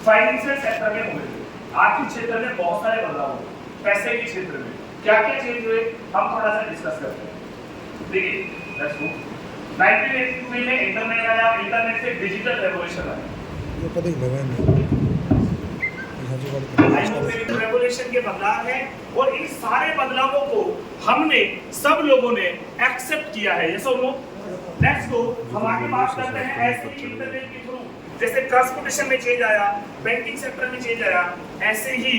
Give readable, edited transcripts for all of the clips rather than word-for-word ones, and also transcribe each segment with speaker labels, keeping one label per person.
Speaker 1: Financial sector में हुए, आर्थिक क्षेत्र में बहुत सारे बदलाव हुए, पैसे के क्षेत्र में क्या क्या चेंज हुए हम थोड़ा सा डिस्कस करते हैं। देखिए लेट्स गो। 1983 में इंटरनेट आया, इंटरनेट से डिजिटल रेवोल्यूशन आया।
Speaker 2: ये पता ही लगा नहीं
Speaker 1: रेवोल्यूशन के बदलाव है और इन सारे बदलावों को हमने सब लोगों ने एक्सेप्ट किया है। ये सब लोग नेक्स्ट को हम आगे बात करते हैं ऐसे ही इंटरनेट के थ्रू जैसे ट्रांसपोर्टेशन में चेंज आया, बैंकिंग सेक्टर में चेंज आया, ऐसे ही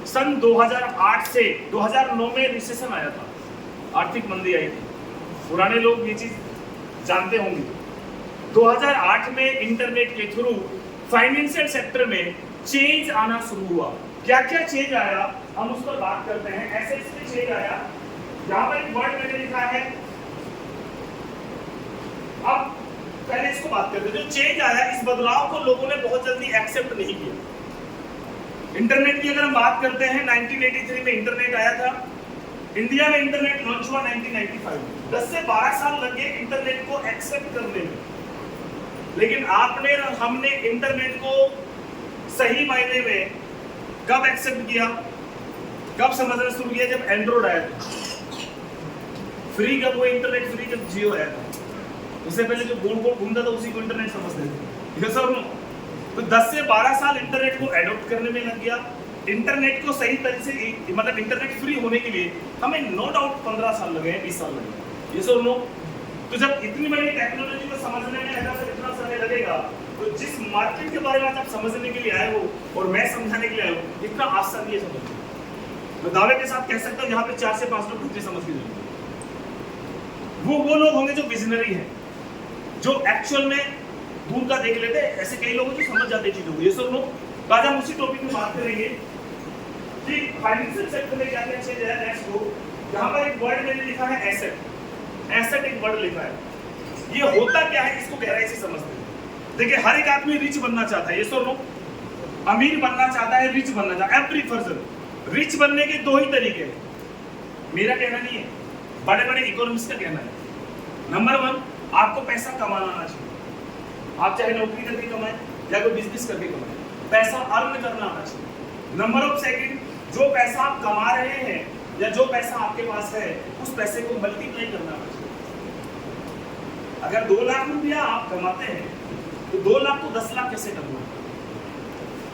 Speaker 1: सन 2008 से 2009 में रिसेशन आया था, आर्थिक मंदी आई थी। पुराने लोग ये चीज जानते होंगे। 2008 में इंटरनेट के थ्रू फाइनेंशियल सेक्टर में चेंज आना शुरू हुआ। क्या क्या चेंज आया हम उस पर बात करते हैं। एसेट्स में चेंज आया, यहाँ पर एक वर्ड मैंने लिखा है। अब पहले इसको बात करते हैं। जो चेंज आया, इस बदलाव को लोगों ने बहुत जल्दी एक्सेप्ट नहीं किया। इंटरनेट की अगर हम बात करते हैं, 1983 में इंटरनेट आया था। इंडिया में इंटरनेट लॉन्च हुआ 1995 में। 10 से 12 साल लगे इंटरनेट को एक्सेप्ट करने में। लेकिन आपने हमने इंटरनेट को सही मायने में कब एक्सेप्ट किया, कब समझना शुरू किया? जब एंड्रॉइड आया था। फ्री कब हुआ इंटरनेट? फ्री जब जियो आया था। उससे पहले जो गोल गोल घूमता था उसी को इंटरनेट समझते थे। ये सब तो 10 से 12 साल इंटरनेट को एडॉप्ट करने में लग गया। इंटरनेट को सही तरह से मतलब इंटरनेट फ्री होने के लिए हमें नो डाउट 15 साल लगे हैं, 20 साल लगे। ये सब लोग तो जब इतनी बड़ी टेक्नोलॉजी को समझने में अगर इतना समय लगेगा, तो जिस मार्केट के बारे में आप समझने के लिए आए हो और मैं समझाने के लिए आया हूँ, इतना आसान नहीं है समझना। मैं दावे के साथ कह सकता हूँ यहाँ पे 4 से 5 लोग कुछ समझ के जाएंगे। वो लोग होंगे जो विजनरी हैं, जो एक्चुअल में दूर का देख लेते हैं। ऐसे कई लोग जो समझ जाते चीजों को। ये सब लोग आज हम उसी टॉपिक में बात करेंगे कि फाइनेंशियल सेक्टर में क्या क्या चेंज है। नेक्स्ट को यहाँ पर एक वर्ड मैंने लिखा है एसेट। एसेट एक वर्ड लिखा है। ये होता क्या है इसको गहराई से समझते हैं। देखिए हर एक आदमी रिच बनना चाहता है। ये सब लोग अमीर बनना चाहता है, रिच बनना चाहता है। एवरी पर्सन रिच बनने के 2 ही तरीके हैं। मेरा कहना नहीं है, बड़े बड़े इकोनॉमिस्ट का कहना है। नंबर 1, आपको पैसा कमाना आना चाहिए। आप चाहे नौकरी करके कमाएं या कोई बिजनेस करके कमाएं, पैसा अर्न करना आना चाहिए। नंबर ऑफ सेकंड, जो पैसा आप कमा रहे हैं या जो पैसा आपके पास है, उस पैसे को मल्टीप्लाई करना आना चाहिए। अगर 2 लाख रुपया आप कमाते हैं तो 2 लाख को 10 लाख कैसे करना?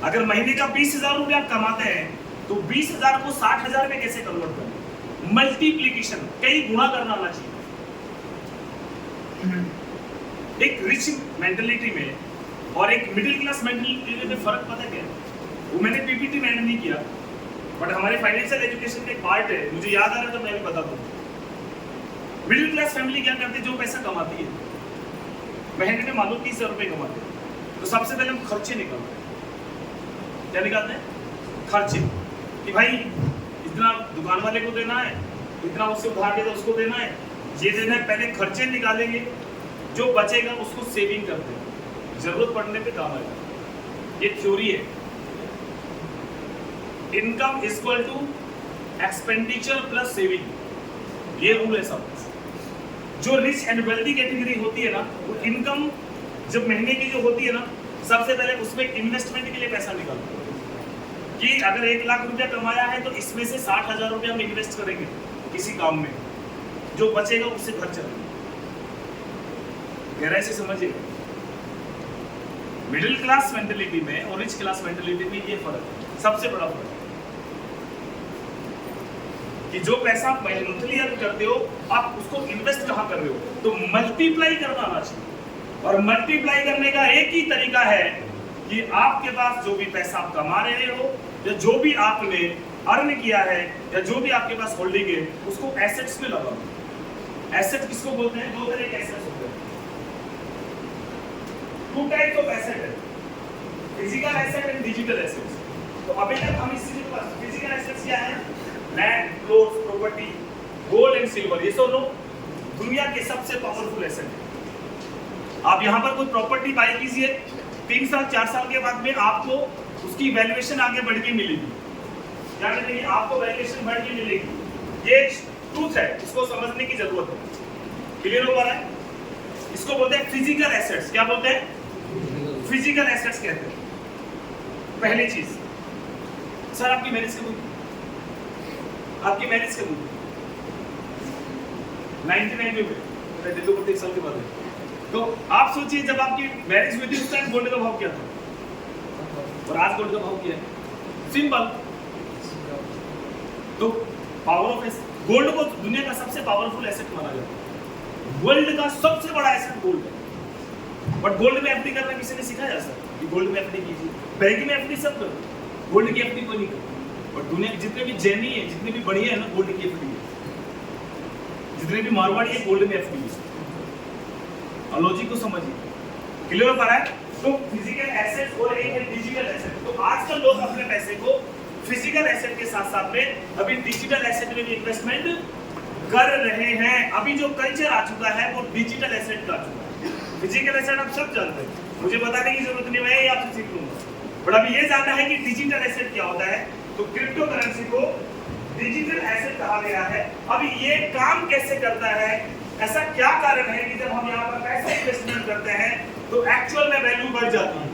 Speaker 1: अगर महीने का 20,000 रुपया कमाते हैं तो 20,000 को 60,000 में कैसे कन्वर्ट करना? मल्टीप्लीकेशन, कई गुणा करना आना चाहिए। एक रिच मेंटालिटी में और एक मिडिल क्लास मेंटालिटी में फर्क पता क्या है? वो मैंने पीपीटी में नहीं किया, बट हमारे फाइनेंशियल एजुकेशन का एक पार्ट है। मुझे याद आ रहा है तो मैं भी बता दूं। मिडिल क्लास फैमिली क्या करती है? जो पैसा कमाती है, महीने में मानो 30,000 रुपये कमाते हैं, तो सबसे पहले हम खर्चे निकालते हैं। क्या निकालते हैं? खर्चे। कि भाई इतना दुकान वाले को देना है, इतना उससे उधार देता उसको देना है, ये देना है। पहले खर्चे निकालेंगे, जो बचेगा उसको सेविंग करते हैं, जरूरत पड़ने पे काम आएगा। ये थ्योरी है। Income equal to expenditure plus saving, ये रूल है सब। जो रिच एंड वेल्दी कैटेगरी होती है ना, वो इनकम जब महीने की जो होती है ना, सबसे पहले उसमें इन्वेस्टमेंट के लिए पैसा निकालते हैं। कि अगर 1 लाख रुपया कमाया है तो इसमें से 60,000 रुपया हम इन्वेस्ट करेंगे किसी काम में, जो बचेगा उससे खर्च करेंगे। गहराई से समझिए। मिडिल क्लास मेंटालिटी में और रिच क्लास मेंटालिटी में ये फर्क है, सबसे बड़ा फर्क है। कि जो पैसा आप मंथली अर्न करते हो, आप उसको इन्वेस्ट कहाँ कर रहे हो? तो मल्टीप्लाई करना आना चाहिए। और मल्टीप्लाई करने का एक ही तरीका है कि आपके पास जो भी पैसा आप कमा रहे हो या जो भी आपने अर्न किया है या जो भी आपके पास होल्डिंग है, उसको एसेट्स में लगाओ। एसेट किसको बोलते हैं? 2 तरह के एसेट्स होते हैं। 2 टाइप्स ऑफ एसेट है, physical asset and digital assets. तो अभी तक हम इसी के पास फिजिकल एसेट्स क्या है? Land, cloth, property, gold and silver. ये सब लोग दुनिया के सबसे पावरफुल एसेट है। आप यहाँ पर कोई प्रॉपर्टी बाय कीजिए, 3 साल 4 साल के बाद में आपको उसकी वैल्यूएशन आगे बढ़ के मिलेगी। क्या मिलेगी? आपको वैल्यूएशन बढ़ के मिलेगी। ये ट्रूथ है, इसको समझने की जरूरत है। क्लियर हो पा रहा है? इसको बोलते हैं फिजिकल एसेट्स। क्या बोलते हैं? फिजिकल एसेट्स कहते हैं। पहली चीज, सर आपकी मैरिज कब हुई? आपकी मैरिज कब हुई? 99 में, दिल्ली को 3 साल के बाद है। तो आप सोचिए जब आपकी मैरिज हुई थी उस टाइम गोल्ड का भाव क्या था और आज गोल्ड का भाव क्या है? सिंपल। तो पावर ऑफ एसेट, गोल्ड को दुनिया का सबसे पावरफुल एसेट माना जाता है। वर्ल्ड का सबसे बड़ा एसेट गोल्ड है। बट गोल्ड में एफडी करना किसी ने सिखाया सर कि गोल्ड में एफडी कीजिए? बैंक में एफडी सब करो, गोल्ड की एफडी कोई नहीं करता। और दुनिया के जितने भी जैनी है, जितने भी बढ़िया है ना, गोल्ड की एफडी है। जितने भी मारवाड़ी है, गोल्ड में एफडी है। लॉजिक को समझिए, क्लियर हो पा रहा है? तो फिजिकल एसेट और एक है डिजिटल एसेट। तो आजकल लोग अपने पैसे को फिजिकल एसेट के साथ साथ में अभी डिजिटल एसेट में भी इन्वेस्टमेंट कर रहे हैं। अभी जो कल्चर आ चुका है वो डिजिटल एसेट का आ चुका है। फिजिकल एसेट आप सब जानते हैं, मुझे बताने की जरूरत नहीं, मैं ये आपसे सीख लूंगा। बट अभी ये जानना है कि डिजिटल एसेट क्या होता है। तो क्रिप्टो करेंसी को डिजिटल एसेट कहा गया है। अभी ये काम कैसे करता है, ऐसा क्या कारण है कि जब हम यहाँ पर पैसा इन्वेस्टमेंट करते हैं तो एक्चुअल में वैल्यू बढ़ जाती है,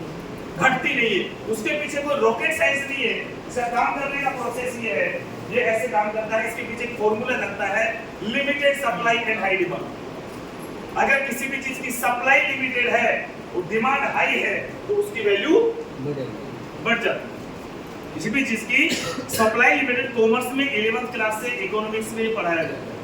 Speaker 1: घटती नहीं है। उसके पीछे कोई रॉकेट साइंस नहीं है, इसका काम करने का प्रोसेस ये है, ये ऐसे काम करता है। इसके पीछे एक फॉर्मूला लगता है, limited supply and high demand. अगर किसी भी चीज की सप्लाई लिमिटेड है और डिमांड हाई है तो उसकी वैल्यू बढ़ जाती है। किसी भी चीज की सप्लाई लिमिटेड, कॉमर्स में 11th क्लास से इकोनॉमिक्स में पढ़ाया जाता है।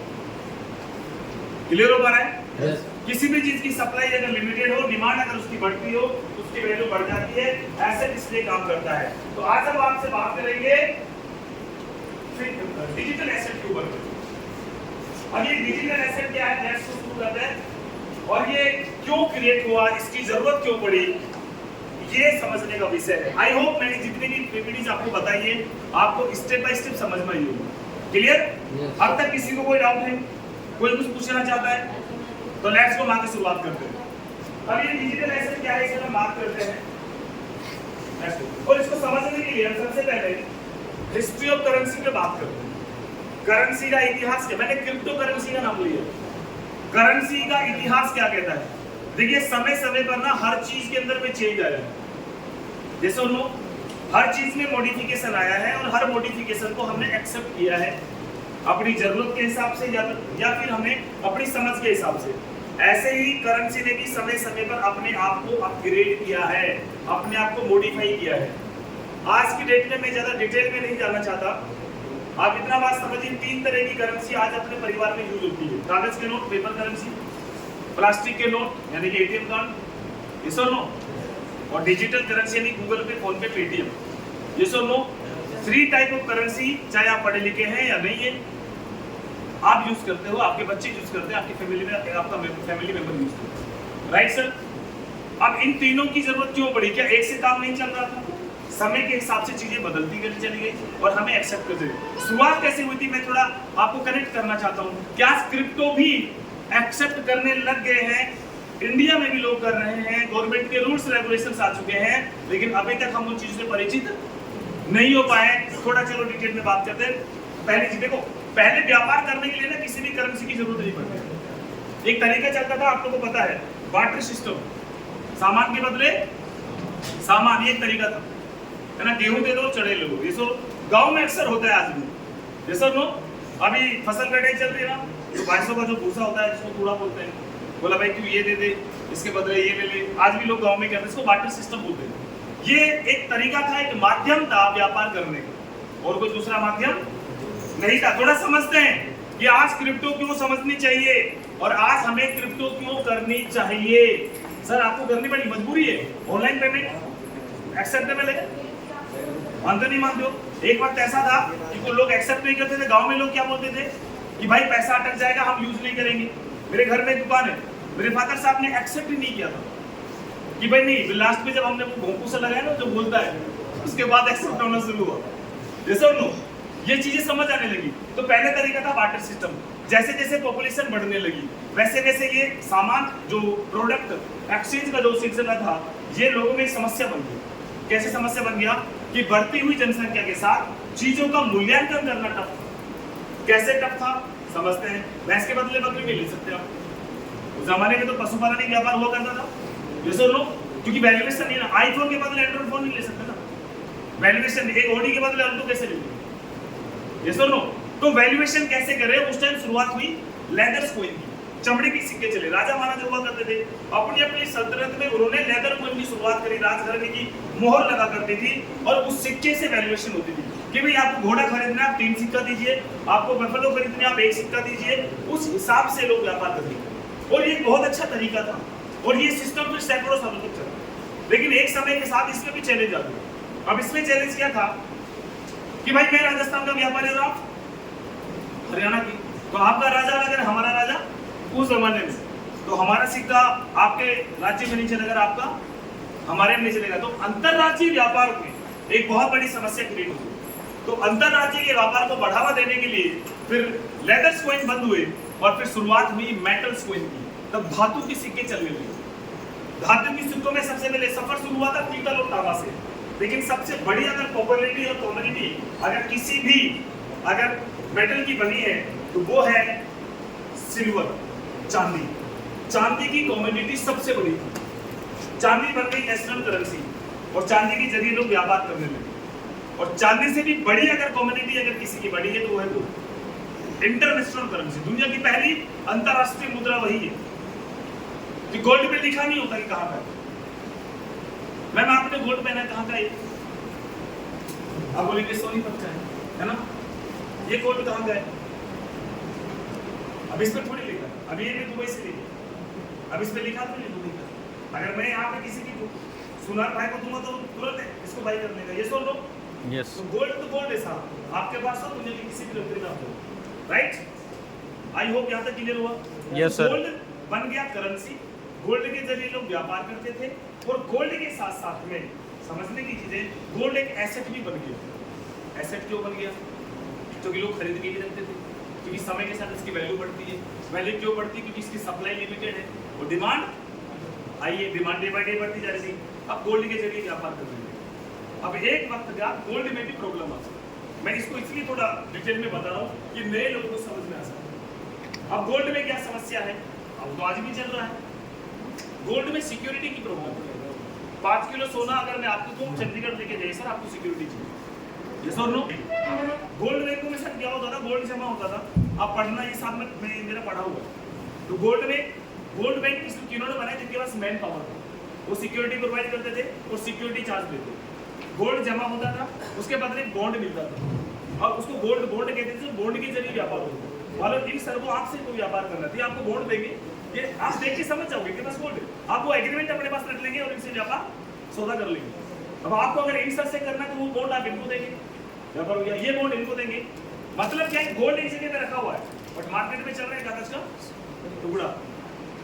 Speaker 1: क्लियर हो पा रहा है? yes. किसी भी चीज की सप्लाई अगर लिमिटेड हो, डिमांड अगर उसकी बढ़ती हो, उसकी वैल्यू बढ़ जाती है। एसेट इसलिए काम करता है। तो आज हम आपसे बात करेंगे डिजिटल एसेट के ऊपर। अब ये डिजिटल एसेट क्या है, नेक्स्ट शुरू करते हैं। और ये क्यों क्रिएट हुआ, इसकी जरूरत क्यों पड़ी, ये समझने का विषय है। आई होप मैंने जितनी भी पीपीटीज आपको बताई है आपको स्टेप बाय स्टेप समझ में आई होगी। क्लियर? अब तक किसी को कोई डाउट है, कोई कुछ पूछना चाहता है? तो लेट्स गो, मां की शुरुआत करते हैं। अब ये डिजिटल एसेट क्या है, इसे हम बात करते हैं। और इसको समझने के लिए हम सबसे पहले हिस्ट्री ऑफ करेंसी पे बात करते हैं। करेंसी का इतिहास क्या, मैंने क्रिप्टो करेंसी का नाम लिया। करेंसी का इतिहास क्या कहता है? देखिए समय समय पर ना हर चीज के अंदर में चेंज आया है। जैसे हर चीज में मॉडिफिकेशन आया है और हर मॉडिफिकेशन को हमने एक्सेप्ट किया है अपनी जरूरत के हिसाब से या फिर हमें अपनी समझ के हिसाब से। ऐसे ही करेंसी ने भी समय समय पर अपने आप को अपग्रेड किया है, अपने आप को मॉडिफाई किया है। आज की डेट में मैं ज्यादा डिटेल में नहीं जाना चाहता, आप इतना बात समझिए। 3 तरह की करेंसी आज अपने परिवार में यूज होती है। कागज के नोट, पेपर करेंसी, प्लास्टिक के नोट यानी कि एटीएम कार्ड, यस और नो, और डिजिटल करेंसी यानी गूगल पे, फोन पे, पेटीएम, यस और नो। 3 टाइप ऑफ करेंसी, चाहे आप पढ़े लिखे हैं या नहीं है, आप यूज करते हो, आपके बच्चे यूज करते हैं, आपकी फैमिली में आपका फैमिली मेंबर यूज करते हैं, राइट सर? अब इन तीनों की जरूरत क्यों पड़ी? क्या एक से काम नहीं चल रहा था? समय के हिसाब से चीजें बदलती चली गई और हमें एक्सेप्ट करते गए। शुरुआत कैसे हुई थी, मैं थोड़ा आपको कनेक्ट करना चाहता हूँ। क्या क्रिप्टो भी एक्सेप्ट करने लग गए हैं? इंडिया में भी लोग कर रहे हैं, गवर्नमेंट के रूल्स रेगुलेशंस आ चुके हैं, लेकिन अभी तक हम उन चीजों से परिचित नहीं हो पाए। थोड़ा चलो डिटेल में बात करते हैं। पहली चीज देखो, पहले व्यापार करने के लिए ना किसी भी करेंसी की जरूरत नहीं पड़ती। एक तरीका चलता था, आप लोगों को पता है, बार्टर सिस्टम, सामान के बदले सामान, ये एक तरीका था, है ना? गेहूं दे दो, चढ़े लो, ये सो गांव में अक्सर होता है आज भी, ये सब नो। अभी फसल कटाई चल रही है ना, तो भैंसों का जो भूसा होता है जिसको कूड़ा बोलते हैं, बोला भाई तू ये दे दे, इसके बदले ये ले ले। आज भी लोग गांव में कहते हैं, इसको बार्टर सिस्टम बोलते हैं। ये एक तरीका था, एक माध्यम था व्यापार करने का, और कोई दूसरा माध्यम नहीं था। थोड़ा समझते हैं कि आज क्रिप्टो क्यों समझनी चाहिए और आज हमें क्रिप्टो क्यों करनी चाहिए। सर आपको करनी पड़ी, मजबूरी है, ऑनलाइन पेमेंट एक्सेप्टेबल है, मानते नहीं मानते हो? एक वक्त ऐसा था कि कोई लोग एक्सेप्ट नहीं करते थे। गांव में लोग क्या बोलते थे कि भाई पैसा अटक जाएगा, हम यूज नहीं करेंगे। मेरे घर में दुकान है, मेरे फादर साहब ने एक्सेप्ट ही नहीं किया था कि भाई नहीं। लास्ट में जब हमने वो भोंपू से लगाया ना जो बोलता है, उसके बाद एक्सेप्ट होना शुरू हुआ। जैसे नो ये चीजें समझ आने लगी। तो पहले तरीका था बार्टर सिस्टम। जैसे जैसे पॉपुलेशन बढ़ने लगी वैसे वैसे ये सामान जो प्रोडक्ट एक्सचेंज का जो सिलसिला था, ये लोगों में समस्या बन गई। कैसे समस्या बन गया कि बढ़ती हुई जनसंख्या के साथ चीजों का मूल्यांकन करना टफ था। कैसे टफ था समझते हैं। भैंस के बदले बकरी नहीं ले सकते आप। उस जमाने में तो पशुपालन का व्यापार हुआ करता था, जैसे लोग, क्योंकि वैल्यूएशन नहीं ना। आईफोन के बदले एंड्रॉइड फोन नहीं ले सकते ना, वैल्यूएशन एक ओडी के बदले अल्टो कैसे ले लेंगे? यस और नो? तो वैल्यूएशन कैसे करे? उस टाइम शुरुआत हुई लेदर कॉइन की, चमड़े के सिक्के चले, राजा महाराजा हुआ करते थे, अपनी अपनी सल्तनत में उन्होंने लेदर कॉइन की शुरुआत करी, राजघराने की मोहर लगा करती थी और उस सिक्के से वैल्यूएशन होती थी कि भाई आपको घोड़ा खरीदना आप 3 सिक्का दीजिए, आपको बफेलो खरीदना आप 1 सिक्का दीजिए, उस हिसाब से लोग व्यापार करते थे और ये बहुत अच्छा तरीका था और ये सिस्टम फिर सैकड़ों सालों तक चला। लेकिन एक समय के साथ इसमें भी चैलेंज आ गया। अब इसमें चैलेंज क्या था कि भाई मैं राजस्थान का व्यापारी और आप हरियाणा की, तो आपका राजा अगर हमारा राजा उस जमाने में, तो हमारा सिक्का आपके राज्य में नहीं चलेगा, आपका हमारे में नहीं चलेगा, तो अंतरराज्यीय व्यापार में एक बहुत बड़ी समस्या क्रिएट हुई। तो अंतरराज्यीय के व्यापार को बढ़ावा देने के लिए फिर लेदर कॉइन बंद हुए और फिर शुरुआत हुई मेटल कॉइन की, तब धातु के सिक्के चलने लगे। धातु के सिक्कों में सबसे पहले सफर शुरू हुआ था पीतल और तांबा से, लेकिन सबसे बड़ी अगर पॉपुलैरिटी और कॉमोडिटी अगर किसी भी अगर मेटल की बनी है तो वो है सिल्वर, चांदी। चांदी की कॉमोडिटी सबसे बड़ी थी, चांदी बन गई नेशनल करेंसी और चांदी के जरिए लोग व्यापार करने लगे। और चांदी से भी बड़ी अगर कॉमोडिटी अगर किसी की बड़ी है तो वो है गोल्ड, इंटरनेशनल करेंसी, दुनिया की पहली अंतरराष्ट्रीय मुद्रा वही है कि गोल्ड पे लिखा नहीं होता कि कहां का है। मैम आपने गोल्ड पहना कहां का है? आप बोलेंगे सोनीपत का है ना? ये गोल्ड कहां का है? अब इस पर थोड़ी लिखा, अब ये भी दुबई से लिखा, अब इस पे लिखा तो नहीं दुबई का। अगर मैं यहाँ पे किसी की सुनार भाई को दूंगा तो तुरंत इसको बाई कर लेगा, ये सुन लो।
Speaker 3: यस,
Speaker 1: तो गोल्ड है साहब, आपके पास हो, दुनिया की किसी भी लोकरी ना हो, राइट? आई होप यहाँ तक क्लियर हुआ।
Speaker 3: Yes sir.
Speaker 1: गोल्ड बन गया करेंसी, गोल्ड के जरिए लोग व्यापार करते थे और गोल्ड के साथ साथ में समझने की चीजें, गोल्ड एक एसेट भी बन गया। एसेट क्यों बन गया? क्योंकि लोग खरीद के भी रखते थे, क्योंकि समय के साथ इसकी वैल्यू बढ़ती है। वैल्यू क्यों बढ़ती है? क्योंकि इसकी सप्लाई लिमिटेड है और डिमांड आइए, डिमांड डे बाय डे बढ़ती जा रही थी। अब गोल्ड के जरिए व्यापार कर रहे हैं। अब एक वक्त का गोल्ड में भी प्रॉब्लम आ सकती है, मैं इसको इसलिए थोड़ा डिटेल में बता रहा हूँ कि नए लोगों को समझ में आ सकता है। अब गोल्ड में क्या समस्या है? अब तो आज भी चल रहा है, गोल्ड में सिक्योरिटी की प्रॉब्लम है। 5 किलो सोना अगर मैं आपको दूं चंडीगढ़ लेके जाइए सर, आपको सिक्योरिटी चाहिए, यस और नो? गोल्ड बैंक में सर क्या होता था, गोल्ड जमा होता था, आप पढ़ना ये साथ में मेरा पढ़ा हुआ है। तो गोल्ड बैंक किन्होंने बनाया? जिनके पास मैन पावर था, वो सिक्योरिटी प्रोवाइड करते थे और सिक्योरिटी चार्ज देते थे। गोल्ड जमा होता था, उसके बदले बॉन्ड मिलता था और उसको गोल्ड बॉन्ड कहते थे। बॉन्ड के जरिए व्यापार होता था। मतलब इन सर को आपसे कोई व्यापार करना थी, आपको बॉन्ड देंगे, ये आप देख के समझ जाओगे कि बस गोल्ड, आप वो एग्रीमेंट अपने पास रख लेंगे और इनसे व्यापार सौदा कर लेंगे। अब आपको अगर इन सर से करना तो वो बॉन्ड आप इनको देंगे, व्यापार हो गया। ये बॉन्ड इनको देंगे, मतलब क्या है, गोल्ड एक जगह पे रखा हुआ है बट मार्केट में चल रहा है कागज का टुकड़ा,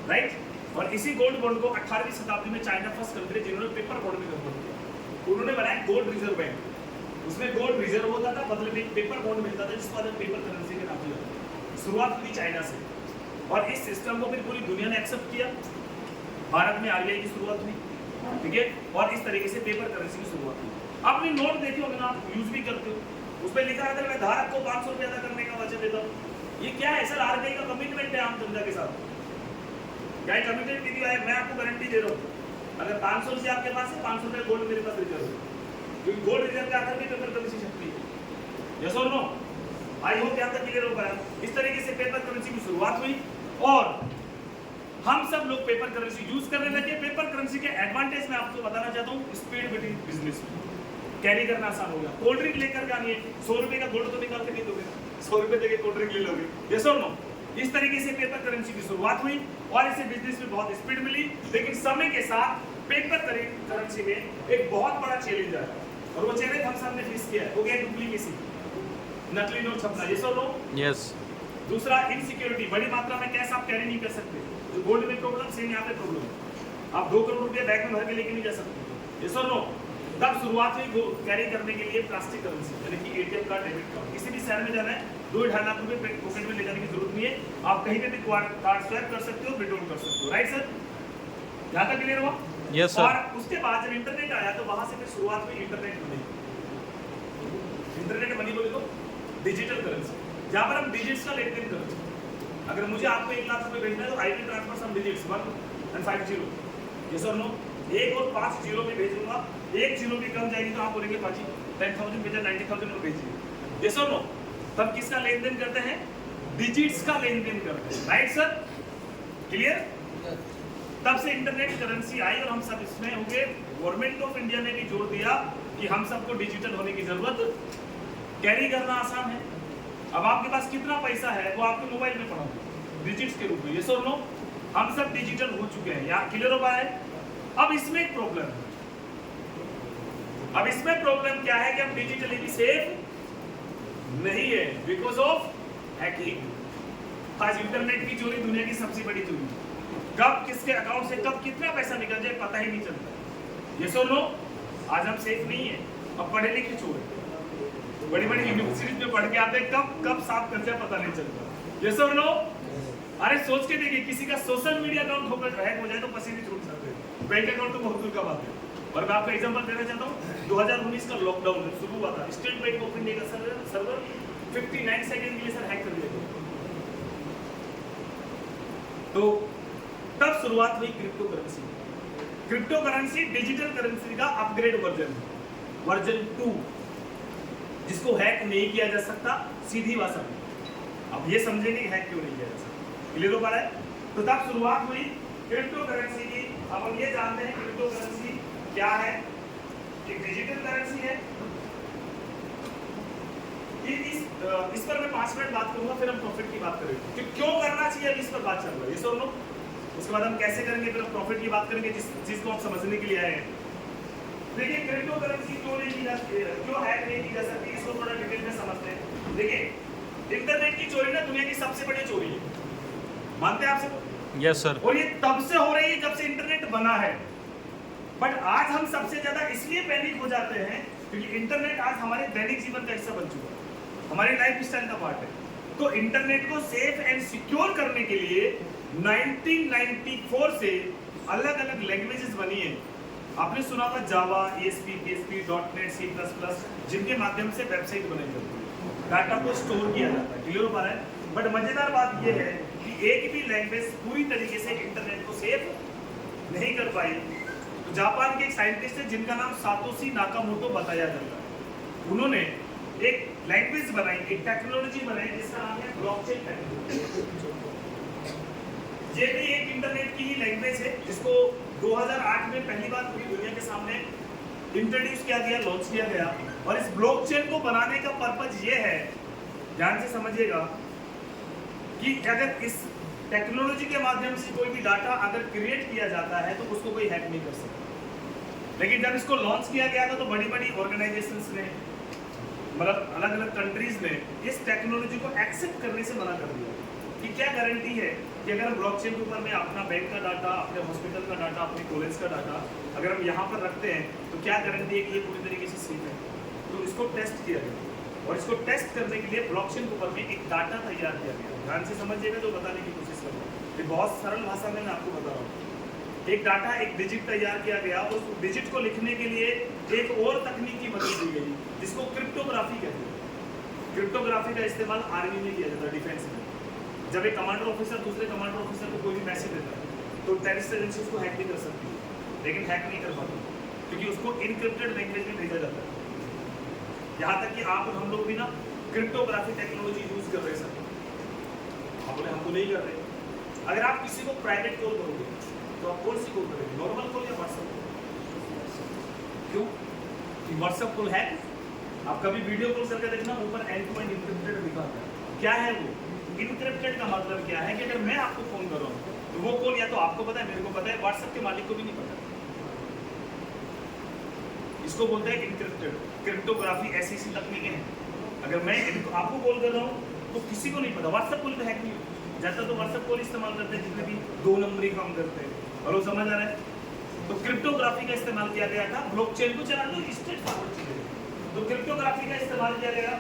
Speaker 1: राइट? और इसी गोल्ड बॉन्ड को 18वीं शताब्दी में चाइना फर्स्ट कंट्री जिन्होंने पेपर बॉन्ड में कन्वर्ट किया, उन्होंने बनाया गोल्ड रिजर्व बैंक। उसमें गोल्ड रिजर्व होता था, बदले में पेपर बॉन्ड मिलता था जिसको आज पेपर करेंसी के नाम से जाता है। शुरुआत हुई चाइना से और इस सिस्टम को फिर पूरी दुनिया ने एक्सेप्ट किया। भारत में आरबीआई की शुरुआत हुई, ठीक है, और इस तरीके से पेपर करेंसी की शुरुआत हुई। आपने नोट देखे होंगे ना, आप यूज भी करते हो, उस पर लिखा है मैं धारक को 500 रुपये अदा करने का वचन देता हूँ। ये क्या है सर? आरबीआई का कमिटमेंट है आम जनता के साथ। क्या कमिटमेंट दी है? मैं आपको गारंटी दे रहा हूँ, अगर 500 रुपये आपके पास है, 500 रुपये गोल्ड मेरे पास रिजर्व है, क्योंकि गोल्ड रिजर्व के आधार पे पेपर करेंसी छपती है, यस और नो? आई होप यहाँ तक क्लियर हो पाया। इस तरीके से पेपर करेंसी की शुरुआत हुई और हम सब लोग पेपर करेंसी यूज करने लगे। पेपर करेंसी के एडवांटेज मैं आपको बताना चाहता हूँ, स्पीड बिटवीन बिजनेस में कैरी करना आसान हो गया। कोल्ड ड्रिंक लेकर के आनिए, 100 रुपये का गोल्ड तो निकाल के नहीं दोगे, 100 रुपये देके कोल्ड ड्रिंक ले लोगे, यस और नो? इस तरीके से पेपर करेंसी की शुरुआत हुई और इसे बिजनेस में बहुत स्पीड मिली। लेकिन समय के साथ पेपर करेंसी में एक बहुत बड़ा चैलेंज आया और वो चैलेंज हम सब ने फेस किया है, वो गया डुप्लीकेसी, नकली नोट छपना, यस और नो?
Speaker 3: यस।
Speaker 1: दूसरा इनसिक्योरिटी, बड़ी मात्रा में कैश आप कैरी नहीं कर सकते। जो गोल्ड में प्रॉब्लम, सेम यहाँ पे प्रॉब्लम है। आप 2 करोड़ रुपए बैग में भर के लेके नहीं जा सकते, यस और नो? तब शुरुआत हुई कैरी करने के लिए प्लास्टिक करेंसी, यानी कि एटीएम कार्ड, डेबिट कार्ड। किसी भी शहर में जाना है, 2-2.5 लाख रुपए पॉकेट में ले जाने की जरूरत नहीं है, आप कहीं पे भी कार्ड स्वैप कर सकते हो, विड्रॉल कर सकते हो, राइट सर? यहाँ तक क्लियर हुआ?
Speaker 3: Yes sir.
Speaker 1: और उसके बाद जब इंटरनेट आया तो वहां से फिर शुरुआत हुई इंटरनेट मनी। इंटरनेट मनी बोले तो डिजिटल करेंसी, जहां पर हम डिजिट्स का लेन देन करते हैं। अगर मुझे आपको 1 लाख रुपए भेजना है तो IP transfer some digits 1 and 50, yes और नो? 1 और 5 जीरो में भेजूंगा, 1 जीरो भी कम जाएगी तो आप बोलेंगे पाजी 10,000 भेजा 90,000 में भेजिए। यस और नो? तब किसका लेन देन करते हैं? डिजिट्स का लेन देन करते हैं, राइट सर? क्लियर? तब से इंटरनेट करेंसी आई और हम सब इसमें हो गए। गवर्नमेंट ऑफ इंडिया ने भी जोर दिया कि हम सबको डिजिटल होने की जरूरत, कैरी करना आसान है। अब आपके पास कितना पैसा है वो आपके मोबाइल में पड़ा होगा डिजिट्स के रूप में, यस और नो? हम सब डिजिटल हो चुके हैं, यहाँ क्लियर हो पाया है? अब इसमें एक प्रॉब्लम है। अब इसमें प्रॉब्लम क्या है कि हम डिजिटली भी सेफ नहीं है बिकॉज ऑफ हैकिंग। आज इंटरनेट की चोरी दुनिया की सबसे बड़ी चोरी, कब किसके अकाउंट से कब कितना पैसा निकल जाए पता ही नहीं चलता, यस और नो? आज हम सेफ नहीं है। अब पढ़े लिखे चोर बड़ी बड़ी यूनिवर्सिटीज में पढ़ के आते हैं, कब कब साफ कर जाए पता नहीं चलता, यस और नो? अरे सोच के देखिए, किसी का सोशल मीडिया अकाउंट होकर हैक हो जाए तो पसीने छूट सकते हैं, बैंक अकाउंट तो बहुत दूर का बात है। और मैं आपको एग्जांपल देना चाहता हूँ, 2019 का लॉकडाउन शुरू हुआ था, स्टेट बैंक ऑफ इंडिया का सर्वर 59 सेकंड के लिए सर हैक कर दिया गया। तो तब शुरुआत हुई crypto currency. Crypto currency digital currency का अपग्रेड वर्जन 2, जिसको हैक नहीं किया जा सकता, सीधी भाषा में। अब ये समझेंगे कि हैक क्यों नहीं किया जा सकता, क्लियर हो पा रहा है? तो तब शुरुआत हुई क्रिप्टो करेंसी की। अब हम ये जानते हैं क्रिप्टो करेंसी क्या है। एक डिजिटल करेंसी है। इस पर मैं 5 मिनट बात करूंगा, फिर हम प्रॉफिट की बात करेंगे कि क्यों करना चाहिए, अभी इस पर बात चल रहा है, ये सुन लो। उसके बाद हम कैसे करेंगे, फिर हम प्रॉफिट की बात करेंगे, जिस चीज को आप समझने के लिए आए हैं। देखिए क्रिप्टो करेंसी क्यों नहीं की जा सकती, क्यों हैक नहीं की जा सकती, इसको थोड़ा डिटेल में समझते हैं। देखिए इंटरनेट की चोरी ना दुनिया की सबसे बड़ी चोरी है, मानते हैं आप सब?
Speaker 3: Yes sir.
Speaker 1: और ये तब से हो रही है जब से इंटरनेट बना है। बट आज हम सबसे ज्यादा इसलिए पैनिक हो जाते हैं क्योंकि इंटरनेट आज हमारे दैनिक जीवन का हिस्सा बन चुका है, हमारे लाइफ स्टाइल का पार्ट है। तो इंटरनेट को सेफ एंड सिक्योर करने के लिए 1994 से अलग अलग लैंग्वेजेस बनी है। आपने सुना था जावा, ESP, PHP, .NET, C++, जिनके माध्यम से वेबसाइट बनाई जाती है, डाटा को स्टोर किया जाता है, क्लियर हो पा रहा है? बट मजेदार बात यह है कि एक भी लैंग्वेज पूरी तरीके से इंटरनेट को सेफ नहीं कर पाई। तो जापान के एक साइंटिस्ट है जिनका नाम सातोशी नाकामोटो बताया जाता है, उन्होंने एक लैंग्वेज बनाई, एक टेक्नोलॉजी बनाई जिसका नाम है ब्लॉकचेन टेक्नोलॉजी। ये भी एक इंटरनेट की ही लैंग्वेज है जिसको 2008 में पहली बार पूरी दुनिया के सामने इंट्रोड्यूस किया गया, लॉन्च किया गया। और इस ब्लॉकचेन को बनाने का पर्पज ये है, ध्यान से समझिएगा, कि अगर इस टेक्नोलॉजी के माध्यम से कोई भी डाटा अगर क्रिएट किया जाता है तो उसको कोई हैक नहीं कर सकता। लेकिन जब इसको लॉन्च किया गया था तो बड़ी बड़ी ऑर्गेनाइजेशंस ने, मतलब अलग अलग कंट्रीज ने इस टेक्नोलॉजी को एक्सेप्ट करने से मना कर दिया कि क्या गारंटी है कि अगर हम ब्लॉकचेन के ऊपर में अपना बैंक का डाटा, अपने हॉस्पिटल का डाटा, अपने कॉलेज का डाटा अगर हम यहाँ पर रखते हैं तो क्या गारंटी है कि ये पूरी तरीके से सेफ है। तो इसको टेस्ट किया गया और इसको टेस्ट करने के लिए ब्लॉकचेन के ऊपर में एक डाटा तैयार किया गया। ध्यान से समझिएगा, जो बताने की कोशिश कर रहा हूँ, ये बहुत सरल भाषा में मैं आपको बता रहा हूँ। एक डाटा, एक डिजिट तैयार किया गया, उस डिजिट को लिखने के लिए एक और तकनीक की मदद दी गई जिसको क्रिप्टोग्राफी कहते हैं। क्रिप्टोग्राफी का इस्तेमाल आर्मी में किया जाता है, डिफेंस में। जब एक कमांडर ऑफिसर दूसरे कमांडर ऑफिसर को कोई भी मैसेज देता है तो टेररिस्ट एजेंसी उसको हैक नहीं कर सकती, लेकिन हैक नहीं कर पाती क्योंकि उसको इनक्रिप्टेड लैंग्वेज में भेजा जाता है। यहाँ तक कि आप और हम लोग भी ना क्रिप्टोग्राफी टेक्नोलॉजी यूज कर रहे हैं सर। आप बोले हम तो नहीं कर रहे। अगर आप किसी को प्राइवेट कॉल करोगे तो आप कौन सी कॉल करेंगे, नॉर्मल कॉल या व्हाट्सएप कॉल? क्यों? कि व्हाट्सएप कॉल है। आप कभी वीडियो कॉल करके देखना, ऊपर एंड टू एंड इनक्रिप्टेड लिखा होता है। क्या है वो? इनक्रिप्टेड का मतलब क्या है कि अगर मैं आपको फोन कर रहा हूँ तो वो कॉल या तो आपको पता है, मेरे को पता है, व्हाट्सएप के मालिक को भी नहीं पता। इसको बोलते हैं इनक्रिप्टेड। क्रिप्टोग्राफी ऐसी तकनीकें हैं, अगर मैं आपको कॉल कर रहा हूँ तो किसी को नहीं पता। व्हाट्सएप कॉल पे हैक नहीं हो जाता, तो व्हाट्सएप कॉल इस्तेमाल करते हैं जितने भी 2 नंबरी काम करते हैं। और वो समझ आ रहा है? तो क्रिप्टोग्राफी का इस्तेमाल किया गया था ब्लॉकचेन को चलाने, तो स्ट्रेट फॉरवर्ड चीजें। तो क्रिप्टोग्राफी का इस्तेमाल किया गया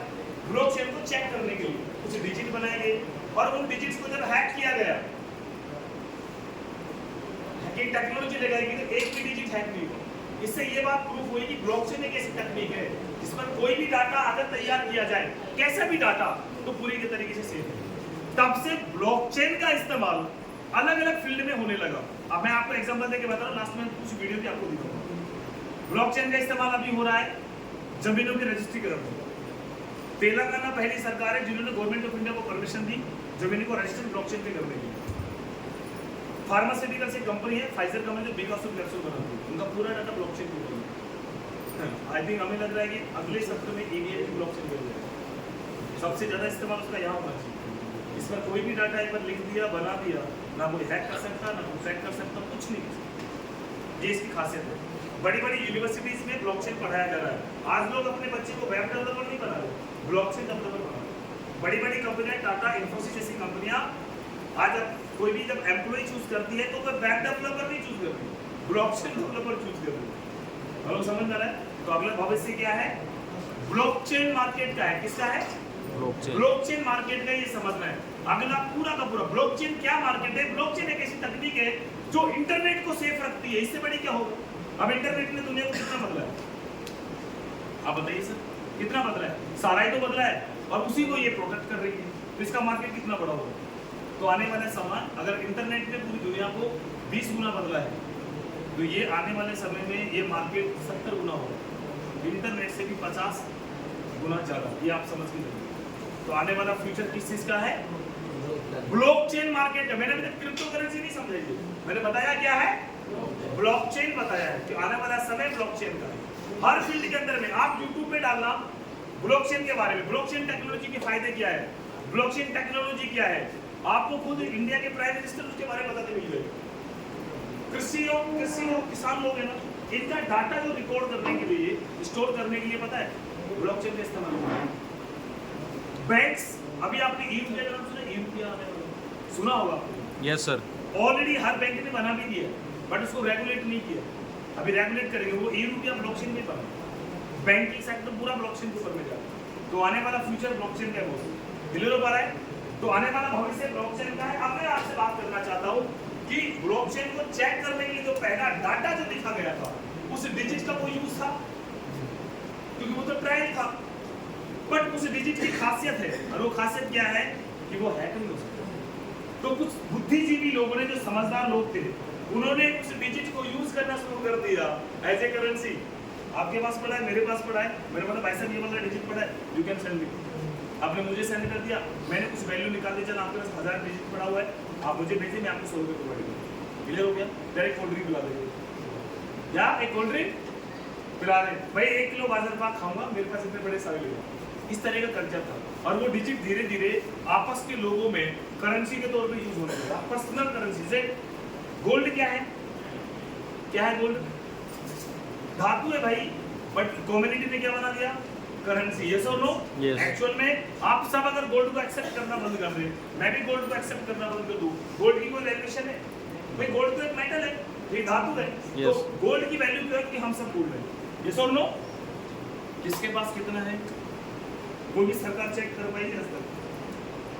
Speaker 1: ब्लॉकचेन को चेक करने के लिए। कुछ डिजिट बनाए गए और उन डिजिट्स को जब हैक किया गया, हैकिंग टेक्नोलॉजी लगाई गई तो एक भी डिजिट हैक नहीं हुआ। इससे ये बात प्रूफ हुई कि ब्लॉकचेन एक ऐसी तकनीक है जिस पर कोई भी डाटा अगर तैयार किया जाए, कैसा भी डाटा, तो पूरी के तरीके से सेफ है। तब से ब्लॉकचेन का इस्तेमाल अलग अलग फील्ड में होने लगा। अब मैं आपको एग्जांपल देके बता रहा हूँ, लास्ट में कुछ वीडियो भी आपको दिखाऊंगा। ब्लॉकचेन का इस्तेमाल अभी हो रहा है जमीनों की रजिस्ट्रीकरण में। तेलंगाना पहली सरकार है जिन्होंने गवर्नमेंट ऑफ इंडिया को परमिशन दी जमीन को रजिस्टर ब्लॉकचेन पे करने की। फार्मास्यूटिकल से कंपनी है फाइजर कंपनी जो बिकासो कैप्सूल बनाती है, उनका पूरा डाटा ब्लॉकचेन पे ऊपर है। आई थिंक हमें लग रहा है कि अगले सत्र में ईवीएम की ब्लॉकचेन पे हो जाएगा। सबसे ज्यादा इस्तेमाल उसका यहाँ होना चाहिए। इस पर कोई भी डाटा एक बार लिख दिया बना दिया, ना कोई हैक कर सकता ना कोई ट्रैक कर सकता, कुछ नहीं कर सकता। ये इसकी खासियत है। बड़ी बड़ी यूनिवर्सिटीज में ब्लॉकचेन पढ़ाया जा रहा है। आज लोग अपने बच्चे को वेब डेवलपर नहीं बना रहे, ब्लॉकचेन डेवलपर बना रहे। बड़ी बड़ी कंपनियां, टाटा, इन्फोसिस जैसी कंपनियां आज अब कोई भी जब एम्प्लॉय चूज करती है तो वो वेब डेवलपर नहीं चूज करती, ब्लॉकचेन डेवलपर चूज करती है। हम लोग समझ में आ रहा है? तो अगला भविष्य क्या है? ब्लॉकचेन मार्केट का है। किसका है? ब्लॉकचेन मार्केट का। ये समझना है। अगला पूरा का पूरा ब्लॉकचेन क्या मार्केट है? ब्लॉकचेन एक ऐसी तकनीक है जो इंटरनेट को सेफ रखती है। इससे बड़ी क्या होगा? अब इंटरनेट ने दुनिया को कितना बदला है, आप बताइए सर, कितना बदला है? सारा ही तो बदला है और उसी को ये प्रोटेक्ट कर रही है। तो इसका मार्केट कितना बड़ा होगा? तो आने वाले समय अगर इंटरनेट ने पूरी दुनिया को 20 गुना बदला है तो ये आने वाले समय में ये मार्केट 70 गुना होगा, इंटरनेट से भी 50 गुना ज़्यादा। ये आप समझ के चलिए। तो आने वाला फ्यूचर किस चीज़ का है? ब्लॉकचेन मार्केट है। मैंने अभी तक क्रिप्टो करेंसी नहीं समझाई, मैंने बताया क्या है? ब्लॉकचेन बताया है कि आने वाला समय ब्लॉकचेन का है। हर फील्ड के अंदर में आप यूट्यूब पे डालना ब्लॉकचेन के बारे में, ब्लॉकचेन टेक्नोलॉजी के फायदे क्या है, ब्लॉकचेन टेक्नोलॉजी क्या है, आपको खुद इंडिया के प्राइम मिनिस्टर उसके बारे में बताते मिल जाएगा। कृषि हो, किसान लोग है ना, इनका डाटा जो रिकॉर्ड करने के लिए, स्टोर करने के लिए पता है ब्लॉकचेन का इस्तेमाल होता है। बैंक्स, अभी आपने ई-रुपया का नाम सुना? ई-रुपया सुना होगा आपने?
Speaker 3: Yes sir.
Speaker 1: ऑलरेडी हर बैंक ने बना भी दिया बट उसको रेगुलेट नहीं किया। अभी रेगुलेट करेंगे। वो ई-रुपया ब्लॉकचेन में बना, बैंकिंग सेक्टर पूरा ब्लॉकचेन के ऊपर में जा रहा है। तो आने वाला फ्यूचर ब्लॉकचेन का है, क्लियर हो पा रहा है? तो आने वाला भविष्य ब्लॉकचेन का है। अब मैं आपसे बात करना चाहता हूँ कि ब्लॉकचेन को चेक करने के लिए जो पहला डाटा जो लिखा गया था उस डिजिट का कोई यूज था, क्योंकि वो तो ट्रायल था। बट उस डिजिट की खासियत है, और वो खासियत क्या है कि वो हैक नहीं हो सकता। तो कुछ बुद्धिजीवी लोगों ने, जो समझदार लोग थे, उन्होंने उस डिजिट को यूज करना शुरू कर दिया एज ए करेंसी। आपके पास पड़ा है, मेरे पास पड़ा है, मेरे मतलब भाई साहब ये वाला डिजिट पड़ा है, यू कैन सेंड मी। आपने मुझे सेंड कर दिया, मैंने कुछ वैल्यू निकाल दी, चल आपके पास 1000 डिजिट पड़ा हुआ है, आप मुझे भेजिए, मैं आपको 100 रुपये प्रोवाइड करूँगा। क्लियर हो गया? डायरेक्ट कोल्ड ड्रिंक पिला देंगे या एक कोल्ड ड्रिंक पिला रहे भाई, 1 किलो गाजर पाक खाऊंगा, मेरे पास इतने बड़े सारे ले। इस तरह का कंसेप्ट था। और वो डिजिट धीरे धीरे आपस के लोगों में करेंसी के तौर पे यूज होने लगा, पर्सनल करेंसी से। गोल्ड क्या है? क्या है गोल्ड? धातु है भाई, बट कम्युनिटी ने क्या बना दिया? करेंसी। यस और नो? एक्चुअल में आप सब अगर गोल्ड को एक्सेप्ट करना बंद कर दे, मैं भी गोल्ड को एक्सेप्ट करना बंद कर दूं, गोल्ड की कोई वैल्यूएशन है? भाई गोल्ड तो एक मेटल है, ये धातु है। तो गोल्ड की वैल्यू क्या है कि हम सब गोल्ड है। यस और नो? किसके पास कितना है कोई भी सरकार चेक कर पाएगी आज तक?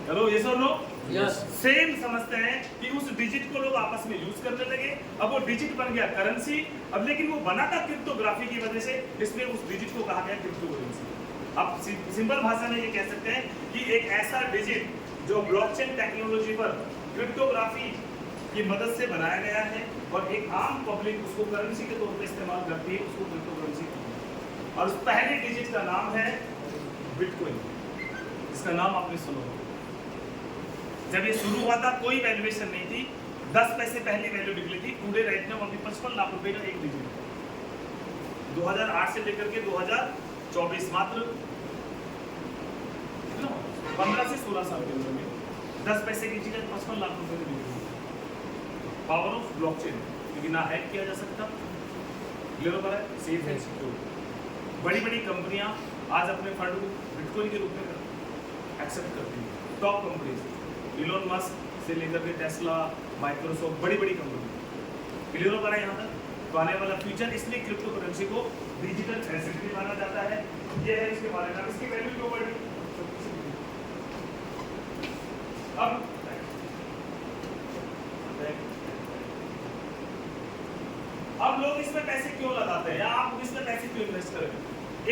Speaker 1: हेलो, यस और नो?
Speaker 3: यस।
Speaker 1: सेम समझते हैं कि उस डिजिट को लोग आपस में यूज करने लगे। अब वो डिजिट बन गया करेंसी। अब लेकिन वो बना था क्रिप्टोग्राफी की वजह से, इसलिए उस डिजिट को कहा गया क्रिप्टो करेंसी। अब सिंपल भाषा में ये कह सकते हैं कि एक ऐसा डिजिट जो ब्लॉकचेन टेक्नोलॉजी पर क्रिप्टोग्राफी की मदद से बनाया गया है और एक आम पब्लिक उसको करेंसी के तौर पर इस्तेमाल करती है, उसको क्रिप्टो करेंसी। और उस पहले डिजिट का नाम है बिटकॉइन। इसका नाम आपने सुना होगा। जब ये शुरू हुआ था कोई वैल्यूएशन नहीं थी, 10 पैसे पहली वैल्यू निकली थी। टुडे राइट नाउ अभी 55 लाख रुपए का एक डिजिट है। 2008 से लेकर के 2024 मात्र 15 से 16 साल के अंदर में 10 पैसे की चीज 55 लाख रुपए की बिकी। पावर ऑफ ब्लॉकचेन, क्योंकि ना हैक किया जा सकता, क्लियर हो पा रहा है, सेफ एंड सिक्योर। बड़ी बड़ी कंपनियां आज अपने फंड को बिटकॉइन के रूप में एक्सेप्ट करती हैं। टॉप कंपनीज इलोन मस्क से लेकर के टेस्ला, माइक्रोसॉफ्ट, बड़ी बड़ी कंपनी। क्लियर हो पा रहा है यहाँ तक? तो आने वाला फ्यूचर, इसलिए क्रिप्टो करेंसी को डिजिटल एसेट भी माना जाता है। ये है इसके बारे में। इसकी वैल्यू क्यों बढ़ी? अब लोग इसमें पैसे क्यों लगाते हैं या आप इसमें पैसे क्यों इन्वेस्ट करें?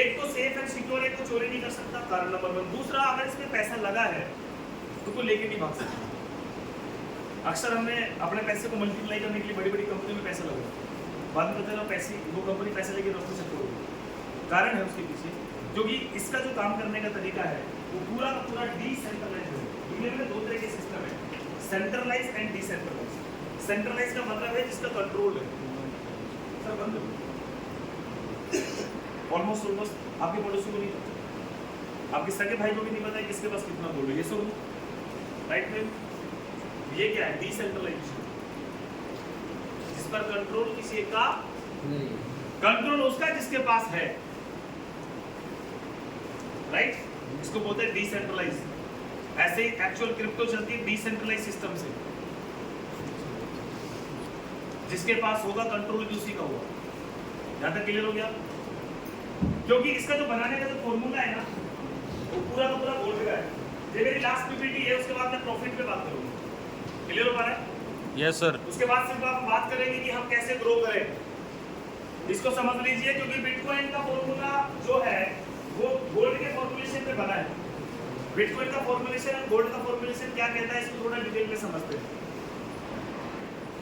Speaker 1: एक तो सेफ एंड सिक्योर है, तो चोरी नहीं कर सकता, कारण नंबर 1। दूसरा, अगर इसमें पैसा लगा है तो कोई लेके नहीं भाग सकता। अक्सर हमने अपने पैसे को मल्टीप्लाई करने के लिए बड़ी बड़ी कंपनी में पैसा लगा, बाद में पता चला पैसे वो कंपनी पैसे लेके रोक नहीं सकते हो। कारण है उसके पीछे, क्योंकि इसका जो काम करने का तरीका है वो पूरा का पूरा डिसेंट्रलाइज है। दुनिया में दो तरह के सिस्टम है, सेंट्रलाइज एंड डिसेंट्रलाइज। सेंट्रलाइज का मतलब है जिसका कंट्रोल है। सर बंद ऑलमोस्ट आपके पड़ोसी को नहीं पता, आपके सगे भाई को भी नहीं पता है किसके पास कितना गोल्ड है, ये सब राइट में। ये क्या है? डिसेंट्रलाइजेशन, जिस पर कंट्रोल किसी का नहीं, कंट्रोल उसका जिसके पास है, राइट। इसको बोलते हैं डिसेंट्रलाइज। ऐसे ही एक्चुअल क्रिप्टो चलती है डिसेंट्रलाइज सिस्टम से, जिसके पास होगा कंट्रोल भी उसी का होगा। यहां तक क्लियर हो गया? क्योंकि इसका जो बनाने का जो फॉर्मूला है ना वो पूरा का पूरा गोल्ड का है। ये मेरी लास्ट पीपीटी है, उसके बाद मैं प्रॉफिट पे बात करूंगा। क्लियर हो पा रहा है?
Speaker 3: Yes sir.
Speaker 1: उसके बाद सिर्फ आप बात करेंगे कि हम कैसे ग्रो करें, इसको समझ लीजिए। क्योंकि बिटकॉइन का फॉर्मूला जो है वो गोल्ड के फॉर्मुलेशन पे बना है। बिटकॉइन का फॉर्मुलेशन और गोल्ड का फॉर्मुलेशन क्या कहता है, इसको थोड़ा डिटेल में समझते हैं।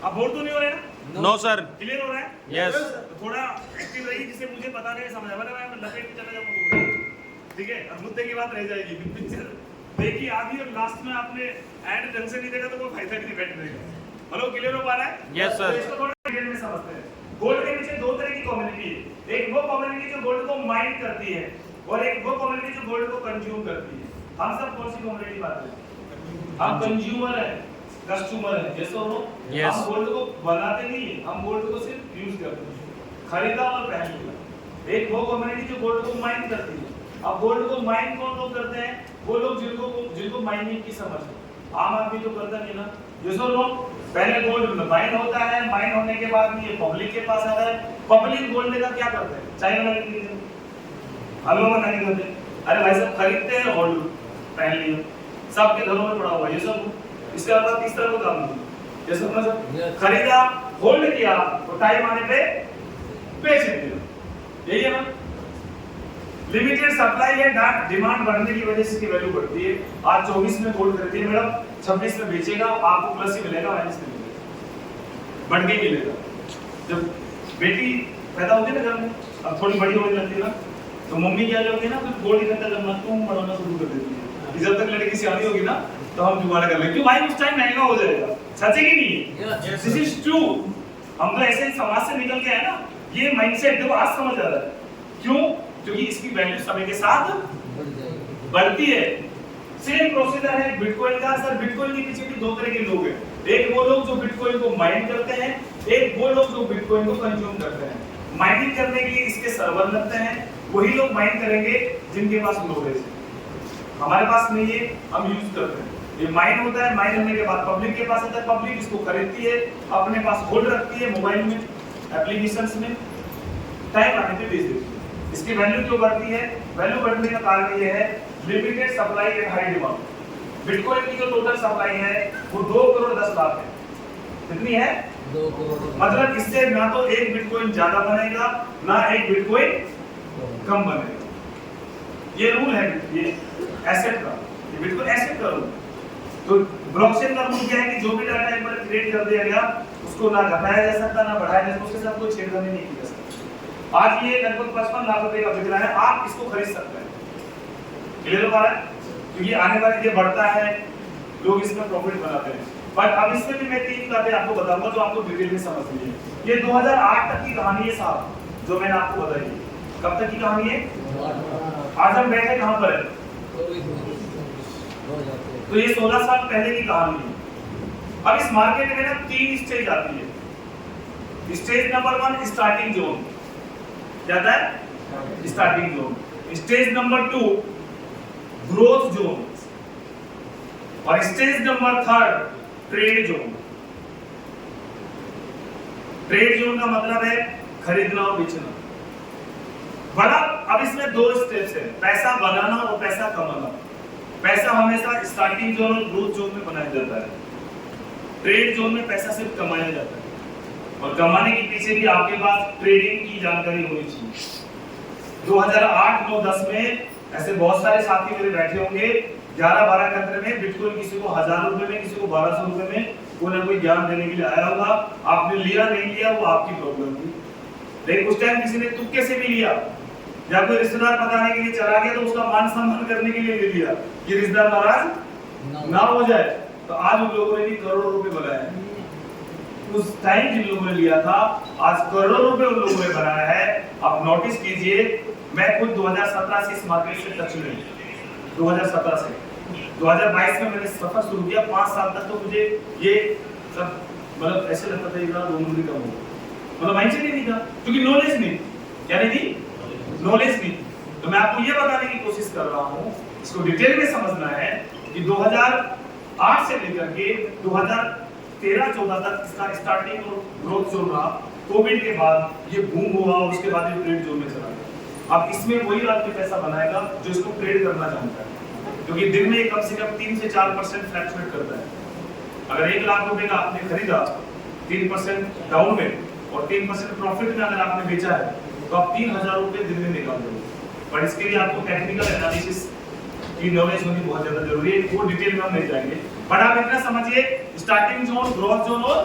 Speaker 1: आप बोर तो नहीं हो रहे ना?
Speaker 3: No sir.
Speaker 1: क्लियर हो रहा है?
Speaker 3: यस।
Speaker 1: तो थोड़ा एक्टिव रहिए, जिसे मुझे पता नहीं समझ आया, मैं लपेट के चला जाऊंगा, ठीक है? और मुद्दे की बात रह जाएगी। पिक्चर देखिए आधी और लास्ट में आपने ऐड ढंग से नहीं देखा तो कोई फायदा नहीं बैठने का। हेलो, क्लियर हो पा रहा है?
Speaker 3: Yes sir.
Speaker 1: तो इसको थोड़ा डिटेल में समझते हैं। गोल्ड के नीचे दो तरह की कम्युनिटी है, एक वो कम्युनिटी जो गोल्ड को माइन करती है और एक वो कम्युनिटी जो गोल्ड को कंज्यूम करती है। हम सब कौन सी कम्युनिटी बात करें? हम कंज्यूमर है, कस्टमर है, जैसे हो।
Speaker 3: Yes.
Speaker 1: हम गोल्ड को बनाते नहीं है, हम गोल्ड को सिर्फ यूज करते हैं, खरीदा और पहन लिया। एक वो कम्युनिटी जो गोल्ड को माइन करती है। अब गोल्ड को माइन कौन लोग करते हैं? वो लोग जिनको माइनिंग की समझ है। आम आदमी तो करता नहीं ना। जैसे लोग पहले गोल्ड माइन होता है, माइन होने के बाद ये पब्लिक के पास आता है। पब्लिक गोल्ड का क्या करते हैं? चाइना में हम लोग नहीं करते। अरे भाई साहब खरीदते हैं गोल्ड, पहन लिया, सबके घरों में पड़ा हुआ ये सब। इसके अलावा तीसरा को काम नहीं, जैसे अपना सब खरीदा, होल्ड किया, तो टाइम आने पे बेच दिया। यही है ना? लिमिटेड सप्लाई है, डिमांड बढ़ने की वजह से इसकी वैल्यू बढ़ती है। आज 24 में गोल्ड खरीदिए मैडम, 26 में बेचेगा, आपको प्लस ही मिलेगा, माइनस नहीं मिलेगा, बढ़ के मिलेगा। जब बेटी पैदा होती है ना घर में, अब थोड़ी बड़ी होने लगती है ना, तो मम्मी क्या करती है ना, फिर गोल्ड इकट्ठा करना तुम बढ़ाना शुरू कर देती है। जब तक लड़की सियानी होगी ना तो हम जुगाड़ कर लेंगे, क्यों भाई उस टाइम महंगा हो जाएगा। सच है कि नहीं? This is true. हम तो ऐसे समाज से निकल के आए ना, ये माइंडसेट देखो आज समझ आ रहा है। क्यों? क्योंकि इसकी वैल्यू समय के साथ बढ़ती है। सेम प्रोसीजर है बिटकॉइन का। सर बिटकॉइन के पीछे भी दो तरह के लोग हैं, एक वो लोग जो बिटकॉइन को माइन करते हैं, एक वो लोग जो बिटकॉइन को कंज्यूम करते हैं। माइनिंग करने के लिए इसके सर्वर लगते हैं, वही लोग माइन करेंगे जिनके पास नॉलेज है। हमारे पास नहीं है, हम यूज करते हैं। ये माइन होता है, माइन होने के बाद पब्लिक के पास आता है, पब्लिक इसको खरीदती है, अपने पास होल्ड रखती है, मोबाइल में, एप्लीकेशंस में, टाइम आने पे बेच देती है। इसकी वैल्यू क्यों बढ़ती है? वैल्यू बढ़ने का कारण ये है limited supply and high demand. Bitcoin की जो टोटल सप्लाई है वो 2 करोड़ 10 लाख है। कितनी है? 2 करोड़। मतलब इससे ना तो एक बिटकॉइन ज्यादा बनेगा, ना एक बिटकॉइन कम बनेगा। ये रूल है, ये एसेट का, ये बिटकॉइन एसेट का रूल। तो ब्लॉकचेन का रूल क्या है कि जो भी डाटा एक बार क्रिएट कर दिया गया उसको ना घटाया जा सकता, ना बढ़ाया जा सकता, उसके साथ कोई छेड़खानी नहीं की जा सकती। आज ये लगभग 55 लाख रुपए का बिक रहा है, आप इसको खरीद सकते हैं। क्लियर हो पा रहा है? क्योंकि आने वाले ये बढ़ता है, लोग इसमें प्रॉफिट बनाते हैं। बट अब इसमें भी मैं 3 बातें आपको बताऊंगा जो आपको डिटेल में समझनी है। ये 2008 तक की कहानी है साहब, जो मैंने आपको बताई है। कब तक की कहानी है? आज हम बैठे कहां पर है? तो ये 16 साल पहले की कहानी है। अब इस मार्केट में ना 3 स्टेज आती है। स्टेज नंबर 1 स्टार्टिंग जोन, क्या था? Starting zone. Stage number 2 growth zone, और stage number 3 trade zone. Trade zone का मतलब है खरीदना और बेचना। बड़ा अब इसमें 2 स्टेप्स है, पैसा बनाना और पैसा कमाना। पैसा हमेशा स्टार्टिंग जोन और ग्रोथ जोन में बनाया जाता है। ट्रेड जोन में पैसा सिर्फ कमाया जाता है, और कमाने के पीछे भी आपके पास ट्रेडिंग की जानकारी होनी चाहिए। 2008, 9, 10 में ऐसे बहुत सारे साथी मेरे बैठे होंगे 11-12 कंट्री में। बिटकॉइन किसी को 1000 रुपए में, किसी को 1200 रुपए में, कोई ना कोई ज्ञान देने के लिए आया होगा, आपने लिया नहीं लिया वो आपकी प्रॉब्लम थी। लेकिन उस टाइम किसी ने तुक्के से भी लिया या कोई रिश्तेदार बताने के लिए चला गया तो उसका मान सम्मान करने के लिए ले लिया कि रिश्तेदार नाराज ना हो जाए, तो आज उन लोगों ने भी करोड़ों रुपए बनाए। उस टाइम जिन लोगों ने लिया था आज करोड़ों रुपए उन लोगों ने बनाया है। आप नोटिस कीजिए, मैं खुद 2017 से इस मार्केट से टच में हूं। 2017 से 2022 में मैंने सफर शुरू किया। 5 साल तक तो मुझे ये सब मतलब ऐसे लगता था इतना 2 नंबर का होगा, मतलब माइंडसेट ही नहीं था, क्योंकि नॉलेज नहीं, क्या नहीं थी, नॉलेज नहीं। तो मैं आपको ये बताने की कोशिश कर रहा हूँ, इसको डिटेल में समझना है कि 2008 से लेकर के 2013-14 तक इसका स्टार्टिंग और ग्रोथ जो रहा, कोविड के बाद ये बूम हुआ और उसके बाद ये ट्रेड जोन में चला गया। अब इसमें वही आदमी पैसा बनाएगा जो इसको ट्रेड करना जानता है, क्योंकि दिन में कम से कम 3 से 4% फ्लैक्चुएट करता है। अगर 1 लाख रुपए का आपने खरीदा 3% डाउन में और 3% प्रॉफिट में अगर आपने बेचा है तो आप 3000 रुपए दिन में निकाल दोगे। पर इसके लिए आपको टेक्निकल एनालिसिस की नॉलेज होनी बहुत ज्यादा जरूरी है, वो डिटेल में हम नहीं जाएंगे। बट आप इतना समझिए, स्टार्टिंग जोन, ग्रोथ जोन और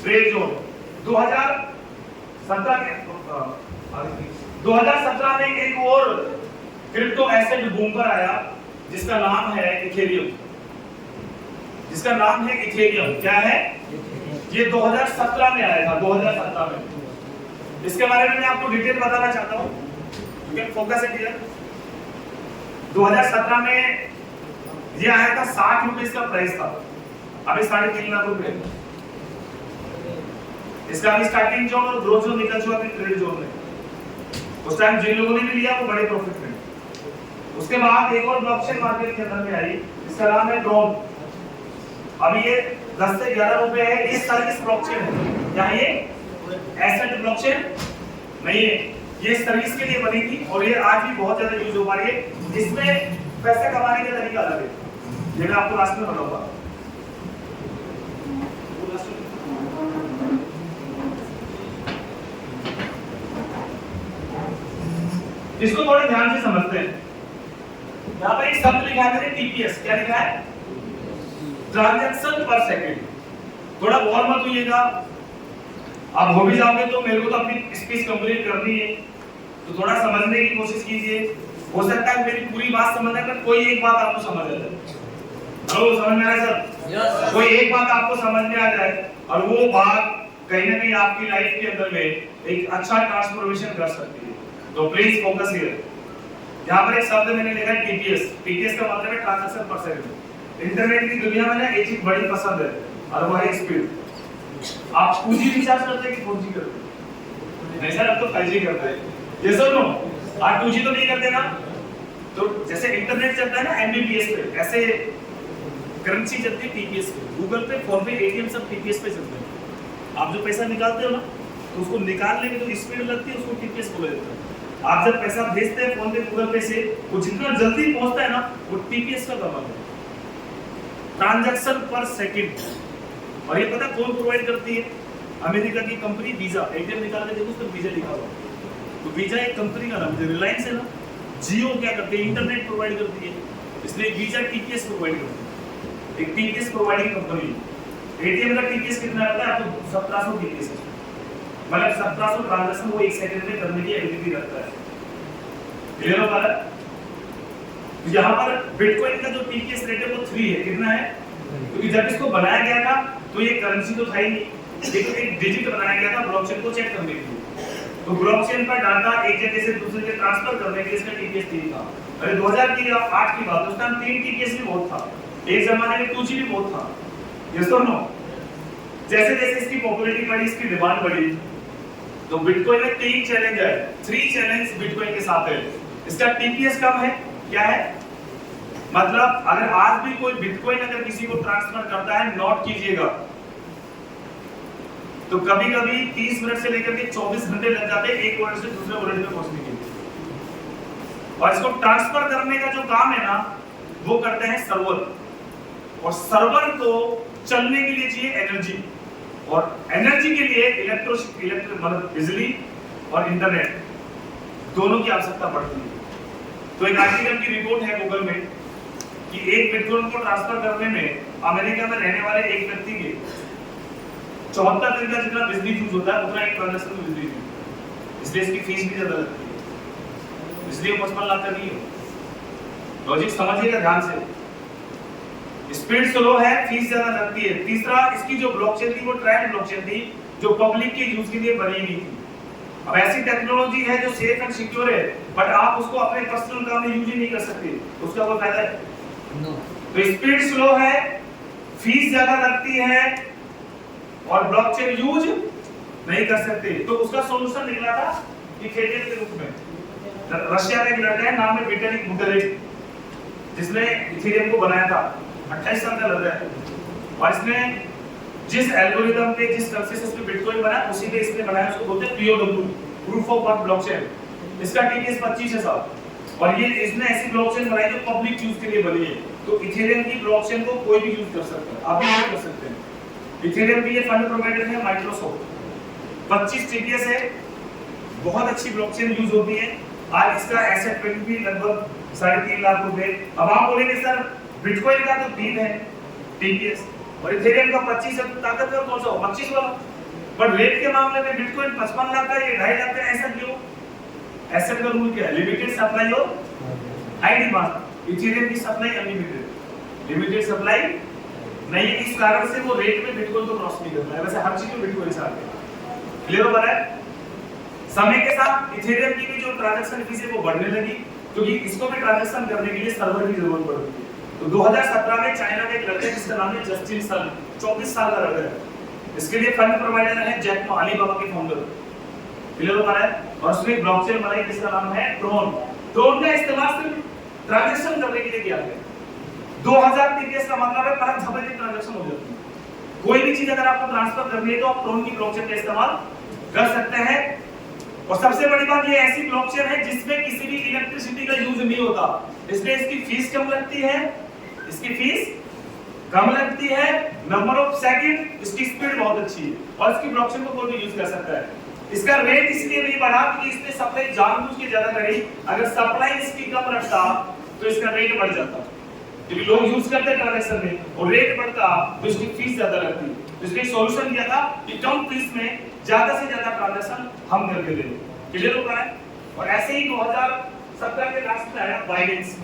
Speaker 1: ट्रेड जोन 2017 में एक और क्रिप्टो एसेट बूम पर आया जिसका नाम है इथेरियम। जिसका नाम है इथेरियम। क्या है ये? 2017 में आया था, 2017 में। इसके बारे में मैं आपको डिटेल बताना चाहता हूं, क्योंकि फोकस है क्लियर। 2017 में ये आया था, 60 रुपए इसका प्राइस था, अभी 3.5 लाख रुपए। इसका अभी स्टार्टिंग जोन और ग्रोथ जोन निकल चुका है ट्रेड जोन में। उस टाइम जिन लोगों ने भी लिया वो बड़े प्रॉफिट में। उसके बाद एक और ब्लॉकचेन मार्केट के अंदर में आई, इसका नाम है ड्रोन। अभी ये 10 से 11 रुपए है। ये सर्विस ब्लॉकचेन है, क्या ये एसेट ब्लॉकचेन नहीं है, ये सर्विस के लिए बनी थी और ये आज भी बहुत ज्यादा यूज हो पा रही है। इसमें पैसे कमाने का तरीका अलग है, ये मैं आपको लास्ट में बताऊंगा। इसको थोड़ा ध्यान से समझते हैं। यहाँ पर एक शब्द लिखा है टीपीएस। क्या लिखा है? ट्रांजैक्शन पर सेकंड। थोड़ा और मत होइएगा, आप हो भी जाओगे तो मेरे को तो अपनी स्पीच कंप्लीट करनी है, तो थोड़ा समझने की कोशिश कीजिए। हो सकता है मेरी पूरी बात समझने में कोई एक बात आपको समझ आ जाए। हेलो, समझ में आ रहा है सर? कोई एक बात आपको समझ में आ जाए और वो बात कहीं ना कहीं आपकी लाइफ के अंदर में एक अच्छा ट्रांसफॉर्मेशन कर सकती है। तो प्लीज फोकस हियर। यहाँ पर एक शब्द मैंने लिखा है टीपीएस। टीपीएस का मतलब है ट्रांजैक्शन पर सेकंड। इंटरनेट की दुनिया में ना एक चीज बड़ी पसंद है और वो है स्पीड। आप 2G रिचार्ज करते हैं कि 4G करते हैं? नहीं सर, अब तो 5G करते हैं। ये सर नो, आप 2G तो नहीं करते ना। तो जैसे इंटरनेट चलता है ना एमबीपीएस पे, ऐसे करेंसी चलती है टीपीएस पे। गूगल पे, फोन पे, एटीएम सब टीपीएस पे चलते हैं। आप जो पैसा निकालते हो ना तो उसको निकालने में जो स्पीड लगती है उसको टीपीएस बोला जाता है। आप जब पैसा भेजते हैं फोन पे, गूगल पे से, वो जितना जल्दी पहुंचता है ना वो टीपीएस का कमाल है, ट्रांजैक्शन पर सेकंड। और ये पता कौन प्रोवाइड करती है? अमेरिका की कंपनी वीजा। एटीएम निकाल के देखो उस पर वीजा लिखा हुआ। तो वीजा एक कंपनी का नाम है। रिलायंस है ना, जियो क्या करती है? इंटरनेट प्रोवाइड करती है, इसलिए वीजा टीपीएस प्रोवाइड करती है। एक टीपीएस प्रोवाइडिंग कंपनी। एटीएम का टीपीएस कितना रहता है? आपको 1700 टीपीएस, मतलब 1700 ट्रांजैक्शन वो 1 सेकंड में करने की एबिलिटी रखता है। क्लियर हो पा रहा है? यहाँ पर बिटकॉइन का जो टीपीएस रेट है वो 3 है। कितना है? क्योंकि जब इसको बनाया गया था तो ये करेंसी तो था ही नहीं, लेकिन एक डिजिट बनाया गया था ब्लॉकचेन को चेक करने के लिए। तो ब्लॉकचेन पर डाटा एक जगह से दूसरे जगह ट्रांसफर करने के लिए इसका टीपीएस 3 था। अरे 2008 की बात, उस टाइम 3 टीपीएस भी बहुत था। एक जमाने में 2G भी बहुत था। यस और नो? जैसे जैसे इसकी पॉपुलैरिटी बढ़ी, इसकी डिमांड बढ़ी, तो बिटकॉइन में 3 चैलेंज है। 3 चैलेंज बिटकॉइन के साथ है। इसका टीपीएस कम है। क्या है मतलब? अगर आज भी कोई बिटकॉइन अगर किसी को ट्रांसफर करता है, नोट कीजिएगा, तो कभी कभी 30 मिनट से लेकर के 24 घंटे लग जाते हैं एक वर्ड से दूसरे वर्ड में पहुंचने के लिए। और इसको ट्रांसफर करने का जो काम है ना वो करते हैं सर्वर। और सर्वर को चलने के लिए चाहिए एनर्जी, और एनर्जी के लिए इलेक्ट्रिक मतलब बिजली और इंटरनेट दोनों की आवश्यकता पड़ती है। तो एक आर्टिकल की रिपोर्ट है गूगल में कि एक बिटकॉइन को ट्रांसफर करने में अमेरिका में रहने वाले एक व्यक्ति के 74 दिन का जितना बिजली यूज होता है उतना एक ट्रांजैक्शन में बिजली यूज, इसलिए इसकी फीस भी ज्यादा लगती है, इसलिए 55 लाख का नहीं है। लॉजिक समझिएगा ध्यान से, स्पीड स्लो है, फीस ज्यादा लगती है। तीसरा, इसकी जो ब्लॉकचेन थी वो ट्रायल ब्लॉकचेन थी जो पब्लिक के यूज के लिए बनी हुई थी। अब ऐसी टेक्नोलॉजी है जो सेफ एंड सिक्योर है, बट आप उसको अपने पर्सनल काम में यूज ही नहीं कर सकते, उसका कोई फायदा है? तो स्पीड स्लो है, फीस ज्यादा लगती है और ब्लॉकचेन यूज नहीं कर सकते। तो उसका सॉल्यूशन निकला था इथेरियम के रूप में। रशिया का एक लड़का है, नाम है विटालिक बुटेरिक, जिसने इथेरियम को बनाया था। 28 साल का लड़का है और इसने जिस एल्गोरिथम पे, जिस कंसेंसस पे बिटकॉइन बना उसी पे इसने बनाया, उसको बोलते हैं POW, proof of work blockchain. इसका TTS 25 है साहब, और ये इसने ऐसी ब्लॉकचेन बनाई जो पब्लिक यूज के लिए बनी है। तो इथेरियम की ब्लॉकचेन को कोई भी यूज कर सकता है, आप भी यूज कर सकते हैं। इथेरियम की ये फंड प्रोवाइडर है माइक्रोसॉफ्ट, 25 TTS है, बहुत अच्छी ब्लॉकचेन यूज होती है। आज इसका एसेट वैल्यू भी लगभग 3.5 लाख रुपए। अब आप बोलेंगे सर बिटकॉइन का तो 3 है TTS और इथेरियम का 25 है, तो ताकतवर कौन सा हो? 25 वाला। पर रेट के मामले में बिटकॉइन 55 लाख का, ये 2.5 लाख का। ऐसा क्यों? एसेट का रूल क्या है? लिमिटेड सप्लाई और हाई डिमांड। इथेरियम की सप्लाई अनलिमिटेड, लिमिटेड सप्लाई नहीं है, इस कारण से वो रेट में बिटकॉइन को क्रॉस नहीं करता है। वैसे हर चीज में बिटकॉइन से आगे। क्लियर हो पा रहा है? समय के साथ इथेरियम की भी जो ट्रांजैक्शन फीस है वो बढ़ने लगी, क्योंकि इसको भी ट्रांजैक्शन करने के लिए सर्वर की जरूरत पड़ती है। तो 2017 में चाइना में एक लड़का जिसका नाम है जस्टिन सन, 24 साल का लड़का है, इसके लिए फंड प्रोवाइडर है जैक मा, अलीबाबा के फाउंडर। क्लियर हो पा रहा है? और उसने एक ब्लॉकचेन बनाई जिसका नाम है ट्रोन। ट्रोन का इस्तेमाल सिर्फ ट्रांजैक्शन करने के लिए किया गया। 2000 TTS का मतलब है परत झपट की ट्रांजैक्शन हो जाती है। कोई भी चीज अगर आपको ट्रांसफर करनी है तो आप ट्रोन की ब्लॉकचेन का इस्तेमाल कर सकते हैं। और सबसे बड़ी बात, ये ऐसी ब्लॉकचेन है जिसमें किसी भी इलेक्ट्रिसिटी का यूज नहीं होता, इसलिए इसकी फीस कम लगती है, इसकी फीस कम लगती है, नंबर ऑफ सेकंड, इसकी स्पीड बहुत अच्छी है और इसकी ब्लॉकचेन को कोई भी यूज कर सकता है। इसका रेट इसलिए नहीं बढ़ा क्योंकि इसने सप्लाई जानबूझ के ज्यादा करी। अगर सप्लाई इसकी कम रखता तो इसका रेट बढ़ जाता, क्योंकि लोग यूज करते हैं ट्रांजैक्शन में, और रेट बढ़ता तो इसकी फीस ज्यादा लगती। इसलिए सॉल्यूशन दिया था कि कम फीस में ज्यादा से ज्यादा ट्रांजैक्शन हम करके देंगे। क्लियर हो रहा है? और ऐसे ही 2017 के लास्ट में आया बाइनेंस,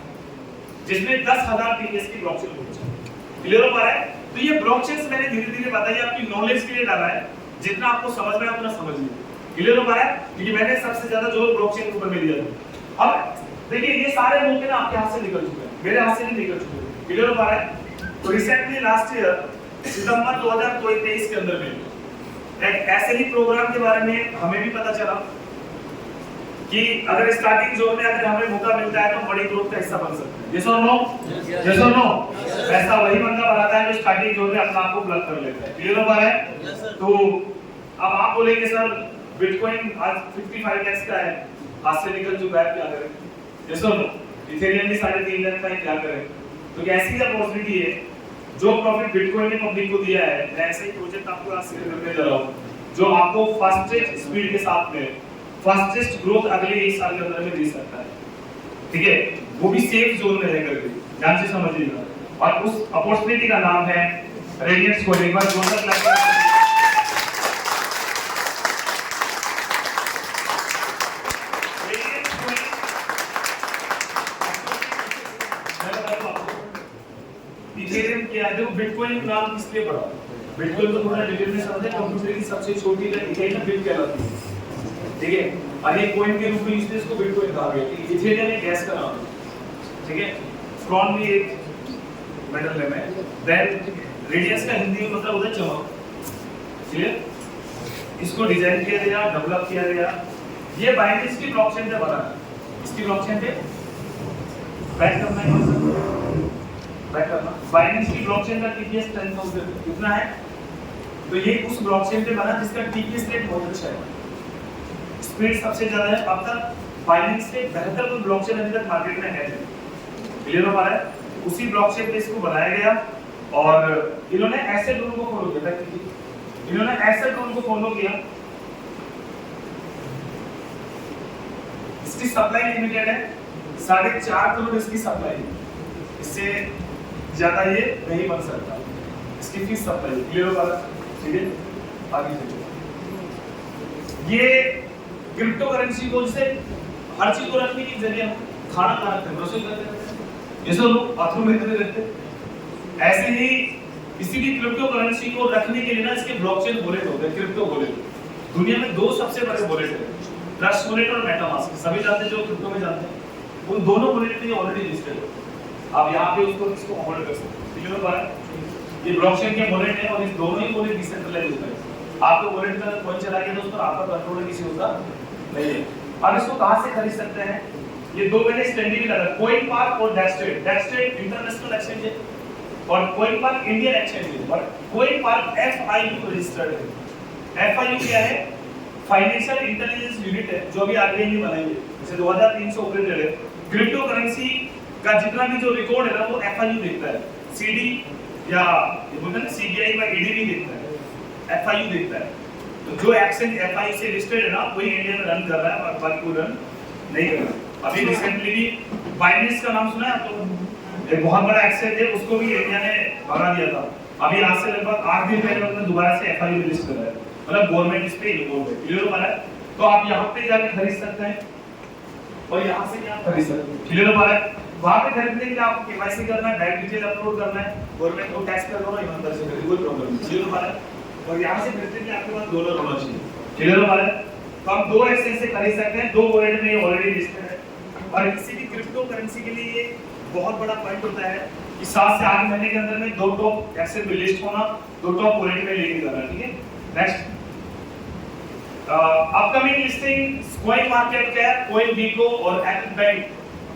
Speaker 1: जिसमें 10,000 TTS की ब्लॉकचेन पहुंची। क्लियर हो पा रहा है? तो ये ब्लॉकचेन्स मैंने धीरे-धीरे बताई, आपकी नॉलेज के लिए डाला है, जितना आपको समझ में आए उतना समझ लीजिए। क्लियर हो पा रहा है? क्योंकि मैंने सबसे ज्यादा जोर ब्लॉकचेन के ऊपर में दिया था। अब देखिए ये सारे मौके ना आपके हाथ से निकल चुके हैं, मेरे हाथ से नहीं निकल चुके। क्लियर हो पा रहा है? तो रिसेंटली लास्ट ईयर सितंबर 2023 के अंदर में एक ऐसे ही प्रोग्राम के बारे में हमें भी पता चला कि अगर स्टार्टिंग जोन में अगर हमें मौका मिलता है तो बड़ी ग्रोथ का हिस्सा बन सकते हैं। यस और नो? यस और नो? ऐसा वही बंदा बनाता है जो स्टार्टिंग जोन में अपना आप को प्लग कर लेता है। क्लियर हो पा रहा है? तो अब आप बोलेंगे सर बिटकॉइन आज 55 लाख का है, हाथ से निकल चुका है, क्या करें? यस और नो? इथेरियम भी 3.5 लाख का है, क्या करें? तो ऐसी अपॉर्चुनिटी है, जो प्रॉफिट बिटकॉइन ने पब्लिक को दिया है, मैं ऐसे ही प्रोजेक्ट आपको आज शेयर करने जा रहा हूं, जो आपको फास्टेस्ट स्पीड के साथ में फास्टेस्ट ग्रोथ अगले 1 साल के अंदर में दे सकता है। ठीक है? वो भी सेफ जोन में रह करके, ध्यान से समझिएगा। और उस अपॉर्चुनिटी का नाम है रेडियंस कोड। एक बार जोरदार क्लैप इथेरियम क्या है? देखो बिटकॉइन नाम किसलिए पड़ा? बिटकॉइन तो थोड़ा डिटेल में समझे, कंप्यूटर की सबसे छोटी इकाई बिट कहलाती है। ठीक है? और ये कॉइन के रूप में इसलिए इसको बिटकॉइन कहा गया। इथेरियम एक गैस का नाम है। ठीक है? ट्रॉन भी एक मेटल नेम है। देन रेडियस का हिंदी में मतलब होता है चमक। क्लियर? इसको डिजाइन किया गया, डेवलप किया गया। ये बाइनेंस की ब्लॉकचेन पे बना है। इसकी ब्लॉकचेन पे बैक करना है, बैक करना। बाइनेंस की ब्लॉकचेन का TTS 10,000 कितना है? तो ये उस ब्लॉकचेन पे बना जिसका TTS रेट बहुत अच्छा है, स्पीड सबसे ज्यादा है। अब तक बाइनेंस से बेहतर कोई ब्लॉकचेन अभी तक मार्केट में है नहीं। क्लियर हो पा रहा है? उसी ब्लॉकचेन पे इसको बनाया गया और इन्होंने एसेट रूल को फॉलो किया। इन्होंने एसेट रूल को फॉलो किया। इसकी सप्लाई लिमिटेड है, 4.5 करोड़ इसकी सप्लाई है, इससे ज्यादा ये नहीं बन सकता। इसकी फीस सप्लाई। क्लियर हो पा रहा है? ठीक है? आगे चलिए। ये क्रिप्टो करेंसी को जैसे हर चीज को रखने की जरिए हम खाना खा रखते हैं, रसोई करते हैं, जैसे लोग बाथरूम में रहते हैं, ऐसे ही किसी भी क्रिप्टो करेंसी को रखने के लिए ना इसके ब्लॉकचेन वॉलेट होते हैं, क्रिप्टो वॉलेट। दुनिया में दो सबसे बड़े वॉलेट हैं, ट्रस्ट वॉलेट और मेटामास्क। सभी जानते हैं जो क्रिप्टो में जानते हैं, उन दोनों वॉलेट में ऑलरेडी लिस्टेड है। आप यहाँ पे उसको इसको होल्ड कर सकते हैं। क्लियर हो पा रहा है? ये ब्लॉकचेन के वॉलेट है और इस दोनों ही वॉलेट डिसेंट्रलाइज होते हैं। आपको वॉलेट का कोई चला गया तो उस पर आपका कंट्रोल किसी होता नहीं है। अब इसको कहां से खरीद सकते हैं? ये दो मैंने स्टैंडर्ड लगा, कॉइन पार्क और डेस्टेड। डेस्टेड इंटरनेशनल एक्सचेंज है और कॉइन पार्क इंडियन एक्सचेंज है, और कॉइन पार्क FIU रजिस्टर्ड है। FIU क्या है? फाइनेंशियल इंटेलिजेंस यूनिट है, जो अभी आरबीआई ने बनाई है। जैसे 2300 ऑपरेटर है। क्रिप्टो करेंसी का जितना भी जो रिकॉर्ड है ना वो FIU देखता है। CD या ये बोलते हैं ना CBI या ED नहीं देखता है, FIU देखता है। तो जो एक्सचेंज FIU से लिस्टेड है ना वही इंडिया में रन कर रहा है और बाकी को रन नहीं कर रहा। अभी रिसेंटली भी बाइनेंस का नाम सुना है आपको? एक बहुत बड़ा एक्सचेंज है, उसको भी इंडिया ने भगा दिया था। अभी आज से लगभग 8 दिन पहले उन्होंने दोबारा से FIU में लिस्ट करा है, मतलब गवर्नमेंट इस पे इन्वॉल्व है। क्लियर हो पा रहा है? तो आप यहाँ पे जाके खरीद सकते हैं और यहाँ से क्या खरीद सकते हैं। क्लियर हो पा रहा है? वहाँ पे खरीदने के लिए आपको KYC करना है, बैंक डिटेल अपलोड करना है, गवर्नमेंट को टैक्स कर दो ना, ईमानदारी से करिए, कोई प्रॉब्लम नहीं। क्लियर हो पा रहा है? और यहाँ से खरीदने के लिए आपके पास डॉलर होना चाहिए। क्लियर हो पा रहा है? तो आप दो एक्सचेंज से खरीद सकते हैं, दो वॉलेट में ऑलरेडी लिस्टेड है। और किसी भी क्रिप्टो करेंसी के लिए ये बहुत बड़ा पॉइंट होता है कि 7 से 8 महीने के अंदर में दो टॉप एक्सचेंज में लिस्ट होना, दो टॉप वॉलेट में लेके जाना। ठीक है, next upcoming listing coin market cap, coin बीको और एक्सिस बैंक।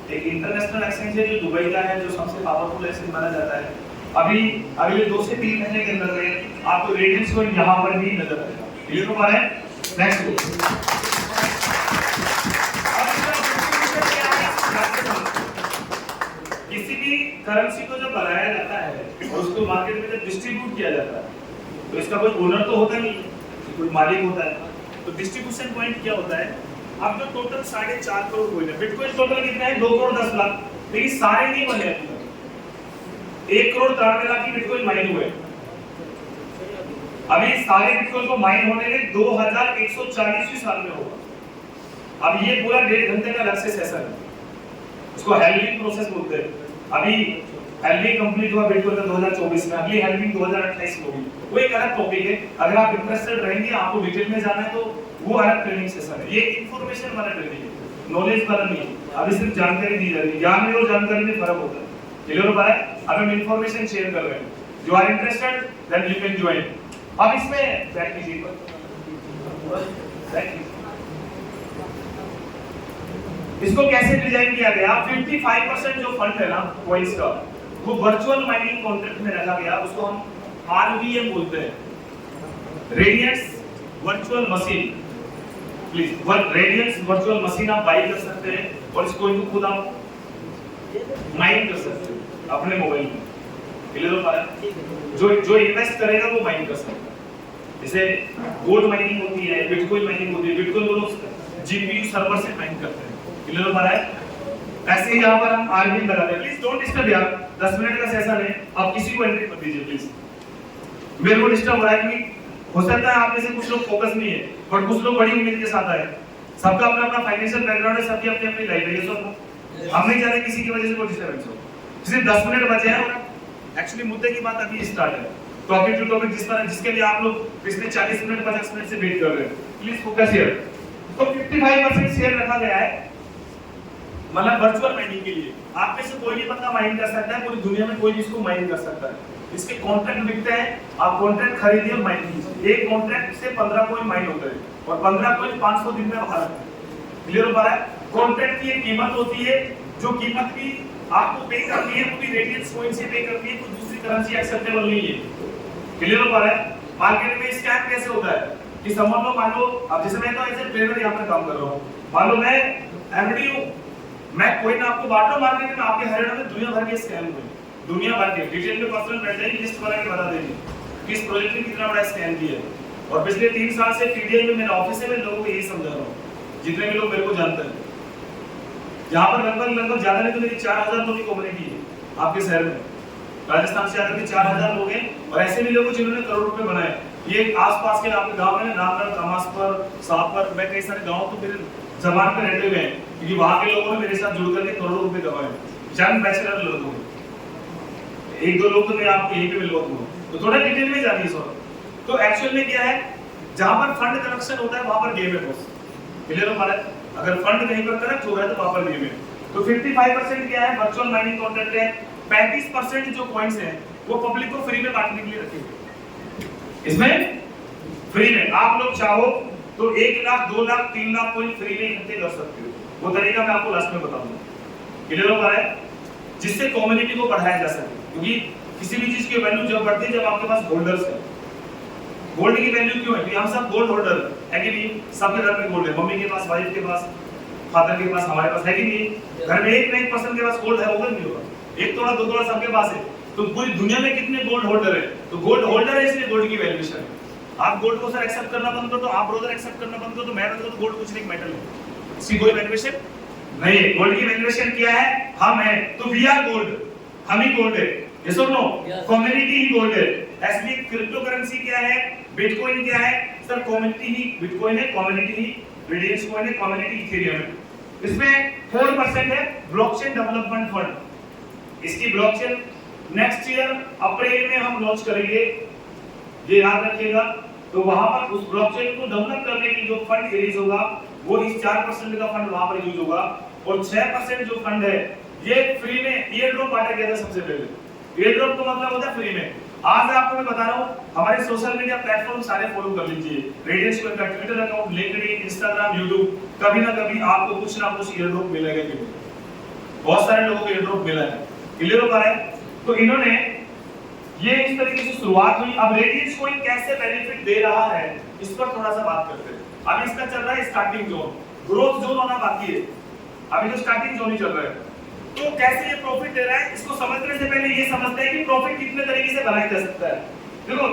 Speaker 1: एक इंटरनेशनल एक्सचेंज है जो दुबई का है, जो सबसे पावरफुल एक्सचेंज माना जाता है। अभी अगले 2 से 3 महीने के अंदर में आपको रेडियंस कॉइन यहाँ पर भी नजर आएगा। क्लियर हो पा रहा है? नेक्स्ट किसी भी करेंसी को जब बनाया जाता है और उसको मार्केट में जब डिस्ट्रीब्यूट किया जाता है तो इसका कोई ओनर तो होता नहीं, कोई मालिक होता है। तो डिस्ट्रीब्यूशन पॉइंट क्या होता है? अब जो टोटल 4.5 करोड़ कॉइन है, बिटकॉइन टोटल कितना है? 2 करोड़ 10 लाख, लेकिन सारे नहीं बने अभी तक। 1 करोड़ 93 लाख की बिटकॉइन माइन हुए। अभी सारे बिटकॉइन को माइन होने में 2140 साल में होगा। अब ये पूरा 1.5 घंटे का अलग से सेशन है, उसको हैल्विंग प्रोसेस बोलते हैं। अभी हैल्विंग कंप्लीट हुआ बिटकॉइन का 2024 में, अगली हैल्विंग 2028 में होगी। वो एक अलग टॉपिक है, अगर आप इंटरेस्टेड रहेंगे, आपको डिटेल में जाना है तो वो अलग ट्रेनिंग सेशन है। ये इंफॉर्मेशन वाला ट्रेनिंग है, नॉलेज वाला नहीं है। अभी सिर्फ जानकारी दी जा रही है, ज्ञान में और जानकारी में फर्क होता है। क्लियर हो पा रहा है? अब हम इंफॉर्मेशन शेयर कर रहे हैं। You are interested then you can join. अब इसमें बैक कीजिए, इसको कैसे डिजाइन किया गया? 55% जो फंड है ना कॉइंस का, वो वर्चुअल माइनिंग कॉन्ट्रैक्ट में रखा गया, उसको हम RVM बोलते हैं, radiance virtual machine. Please radiance virtual machine आप बाई कर सकते हैं और इस कॉइन को खुद आप माइन कर सकते हैं अपने मोबाइल में। क्लियर हो पा रहा है? जो इन्वेस्ट करेगा वो माइन कर सकता है। जैसे गोल्ड माइनिंग होती है, बिटकॉइन माइनिंग होती है, बिटकॉइन वो लोग GPU सर्वर से माइन करते हैं। क्लियर हो पा रहा है? ऐसे ही यहाँ पर हम RVM लगाते हैं। प्लीज डोंट डिस्टर्ब यार, 10 मिनट का सेशन है, आप किसी को एंट्री मत दीजिए प्लीज। मेरे को डिस्टर्ब हो रहा है कि हो सकता है आप में से कुछ लोग फोकस नहीं है, बट कुछ लोग बड़ी उम्मीद के साथ आए। सबका अपना अपना फाइनेंशियल बैकग्राउंड है, सबकी अपनी अपनी लाइफ है। ये सब हम नहीं चाहते किसी की वजह से कोई डिस्टर्बेंस हो। सिर्फ 10 मिनट बचे हैं और एक्चुअली मुद्दे की बात अभी स्टार्ट है। टॉपिक टू टॉपिक जिसके लिए आप लोग पिछले 40 मिनट 50 मिनट से वेट कर रहे हैं, प्लीज फोकस हियर। तो 55% शेयर रखा गया है, मतलब वर्चुअल माइनिंग के लिए। आप में से कोई भी बंदा माइन कर सकता है, पूरी दुनिया में कोई भी इसको माइन कर सकता है। इसके कॉन्ट्रैक्ट बिकते हैं, आप कॉन्ट्रैक्ट खरीदिए और माइन कीजिए। एक कॉन्ट्रैक्ट से 15 कॉइन माइन होता है और 15 कॉइन 500 दिन में बाहर आता है। क्लियर हो पा रहा है? कॉन्ट्रैक्ट की एक कीमत होती है, जो कीमत भी आपको पे करनी है वो भी रेडियंस कॉइन से पे करनी है, कोई दूसरी करेंसी एक्सेप्टेबल नहीं है। क्लियर हो पा रहा है? मार्केट में स्कैम कैसे होता है कि समझ लो, मान लो अब जैसे मैं तो एज ए ट्रेडर यहाँ पर काम कर रहा हूँ, मान लो मैं एमडी हूँ, मैं कोई ना आपको बांट रहा हूँ मार्केट में, आपके हरियाणा में दुनिया भर के स्कैम हुए, दुनिया भर के। डिटेल में पर्सनल बैठ जाएगी, लिस्ट बना के बता देंगे किस प्रोजेक्ट में कितना बड़ा स्कैम किया है। और पिछले 3 साल से TDI में मेरा ऑफिस है, मैं लोगों को यही समझा रहा हूँ, जितने भी लोग मेरे को जानते हैं। यहाँ पर लगभग ज्यादा नहीं तो मेरी 4000 लोगों की कम्युनिटी है आपके शहर में। राजस्थान से आकर के 4000 लोग हैं और ऐसे भी लोग जिन्होंने करोड़ रुपए बनाए। ये आसपास के आपके गांव में नामगढ़, कामासपर, साहपुर, मैं कई सारे गांव तो मेरे जबान पे रहते हुए हैं, क्योंकि वहां के लोगों ने मेरे साथ जुड़ करके करोड़ों रुपए कमाए, जंग बैचलर लोगों ने। एक दो लोग तो मैं आपको यहीं पे मिलवा दूंगा, तो थोड़ा डिटेल में जानिए सर। तो एक्चुअल में क्या है, जहां पर फंड कलेक्शन होता है वहां पर गेम है बॉस, क्लियर हो हमारा? अगर फंड कहीं पर कलेक्ट हो रहा है तो वहां पर गेम है। तो 55% क्या है, वर्चुअल माइनिंग कॉन्ट्रैक्ट है। 35% जो कॉइंस हैं वो पब्लिक को फ्री में बांटने के लिए रखे हुए, इसमें फ्री में आप लोग चाहो तो 1 लाख 2 लाख 3 लाख कोई फ्री में इकट्ठे कर सकते हो। वो तरीका मैं आपको लास्ट में बताऊंगा, क्लियर हो पा रहा है? जिससे कम्युनिटी को बढ़ाया जा सके, क्योंकि किसी भी चीज की वैल्यू जब बढ़ती है जब आपके पास होल्डर्स है। गोल्ड की वैल्यू क्यों है? क्योंकि हम सब गोल्ड होल्डर है कि नहीं? सबके घर में गोल्ड है, मम्मी के पास, वाइफ के पास, फादर के पास, हमारे पास है कि नहीं? घर में एक ना एक पर्सन के पास गोल्ड है, होगा नहीं होगा? 1 तोड़ा 2 तोड़ा सबके पास है। तो पूरी दुनिया में कितने गोल्ड होल्डर है? तो गोल्ड होल्डर है, इसलिए गोल्ड की वैल्यूएशन है। आप गोल्ड को सर एक्सेप्ट करना बंद करो, तो आप ब्रदर एक्सेप्ट करना बंद करो, तो मैं बंद करो, तो गोल्ड कुछ नहीं, मेटल है, इसकी कोई वैल्यूएशन नहीं है। गोल्ड की वैल्यूएशन क्या है? हम है, तो वी आर गोल्ड, हम ही गोल्ड है। यस और नो? कम्युनिटी ही गोल्ड है। ऐसे क्रिप्टो करेंसी क्या है, बिटकॉइन क्या है? सर कम्युनिटी ही बिटकॉइन है, कम्युनिटी ही रेडियंस कॉइन है, कम्युनिटी इथेरियम है। इसमें 4% है ब्लॉकचेन डेवलपमेंट फंड। इसकी ब्लॉकचेन नेक्स्ट ईयर अप्रैल में हम लॉन्च करेंगे, ये याद रखिएगा। तो वहां पर उस ब्लॉकचेन को डेवलप करने की जो फंड रिलीज होगा वो इस 4% का फंड वहां पर यूज होगा, और 6% जो फंड है ये फ्री में एयर ड्रॉप बांटा गया था सबसे पहले। एयर ड्रॉप का मतलब होता है फ्री में। आज आपको मैं बता रहा हूं, हमारे सोशल मीडिया प्लेटफॉर्म सारे फॉलो कर लीजिए, रेडियंस का Twitter account, LinkedIn, Instagram, YouTube, कभी ना कभी आपको कुछ ना कुछ एयर ड्रॉप मिलेगा कि बहुत सारे लोगों को एयर ड्रॉप मिला है, क्लियर हो पा रहा है? तो इन्होंने ये इस तरीके से शुरुआत हुई। अब रेडियंस कॉइन कैसे बेनिफिट दे रहा है इस पर थोड़ा सा बात करते हैं। अब इसका चल रहा है स्टार्टिंग जोन, ग्रोथ जोन होना बाकी है, अभी तो स्टार्टिंग जोन ही चल रहा है। तो कैसे ये प्रॉफिट दे रहा है, इसको समझने से पहले ये समझते हैं कि प्रॉफिट कितने तरीके से बनाया जा सकता है। देखो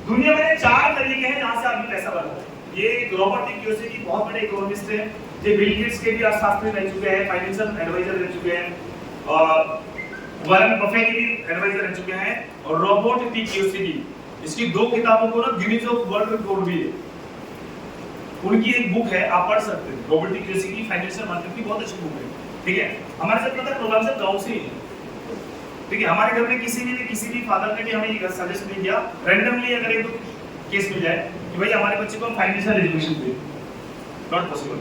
Speaker 1: दुनिया में 4 तरीके हैं जहां से आदमी पैसा बनाता है। ये रॉबर्ट कियोसाकी बहुत बड़े इकोनॉमिस्ट हैं, ये बिल गेट्स के भी अर्थशास्त्री रह चुके हैं, फाइनेंशियल एडवाइजर रह चुके हैं, और वॉरेन बफेट के भी एडवाइजर रह चुके हैं, और रॉबर्ट टी कियोसाकी, इसकी 2 किताबों को ना गिनीज ऑफ वर्ल्ड रिकॉर्ड भी है। उनकी एक बुक है, आप पढ़ सकते हैं, Robert T Kiyosaki financial market की बहुत अच्छी बुक है, ठीक है? हमारे साथ पता है प्रोग्राम से गांव से ही है, ठीक है? हमारे घर में किसी भी फादर ने भी हमें ये सजेस्ट नहीं किया रैंडमली, अगर एक दो केस मिल जाए कि भाई हमारे बच्चे को financial education they, not possible.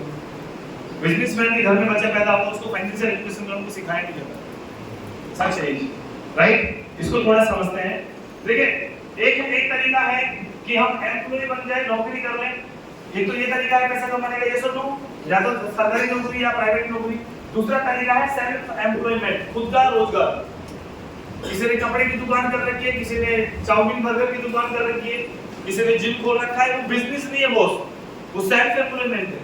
Speaker 1: Businessman के घर में बच्चा पैदा हुआ, उसको फाइनेंशियल एजुकेशन उनको सिखाया नहीं जाता, सच है ये, राइट? इसको थोड़ा समझते हैं। देखिए एक तरीका है कि हम एम्प्लॉय बन जाए, नौकरी कर लें, एक तो ये तरीका है पैसा कमाने का, ये सब लो, या तो सरकारी नौकरी या प्राइवेट नौकरी। दूसरा तरीका है सेल्फ एम्प्लॉयमेंट, खुद का रोजगार। किसी ने कपड़े की दुकान कर रखी है, किसी ने चाउमीन बर्गर की दुकान कर रखी है, किसी ने जिम खोल रखा है, वो बिजनेस नहीं है बॉस, वो सेल्फ एम्प्लॉयमेंट है।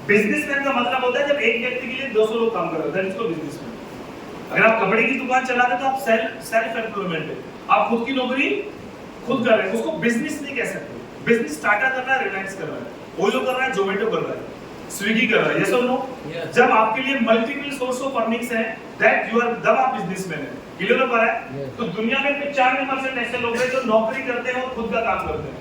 Speaker 1: बिजनेसमैन का मतलब होता है जब एक व्यक्ति के लिए 200 लोग काम कर रहे हैं, दैट इज कॉल्ड बिजनेसमैन। अगर आप कपड़े की दुकान चलाते हैं तो आप सेल्फ एम्प्लॉयमेंट है, आप खुद की नौकरी खुद कर रहे हैं, उसको बिजनेस नहीं कह सकते। बिजनेस टाटा कर रहा है, रिलायंस कर रहा है, ओयो कर रहा है, जोमेटो कर रहा है, स्विगी कर रहा है, यस और नो? जब आपके लिए मल्टीपल सोर्स ऑफ अर्निंग्स है, दैट यू आर तब आप बिजनेसमैन है, क्लियर हो पा रहा है? तो दुनिया में 95% ऐसे लोग हैं जो नौकरी करते हैं और खुद का काम करते हैं,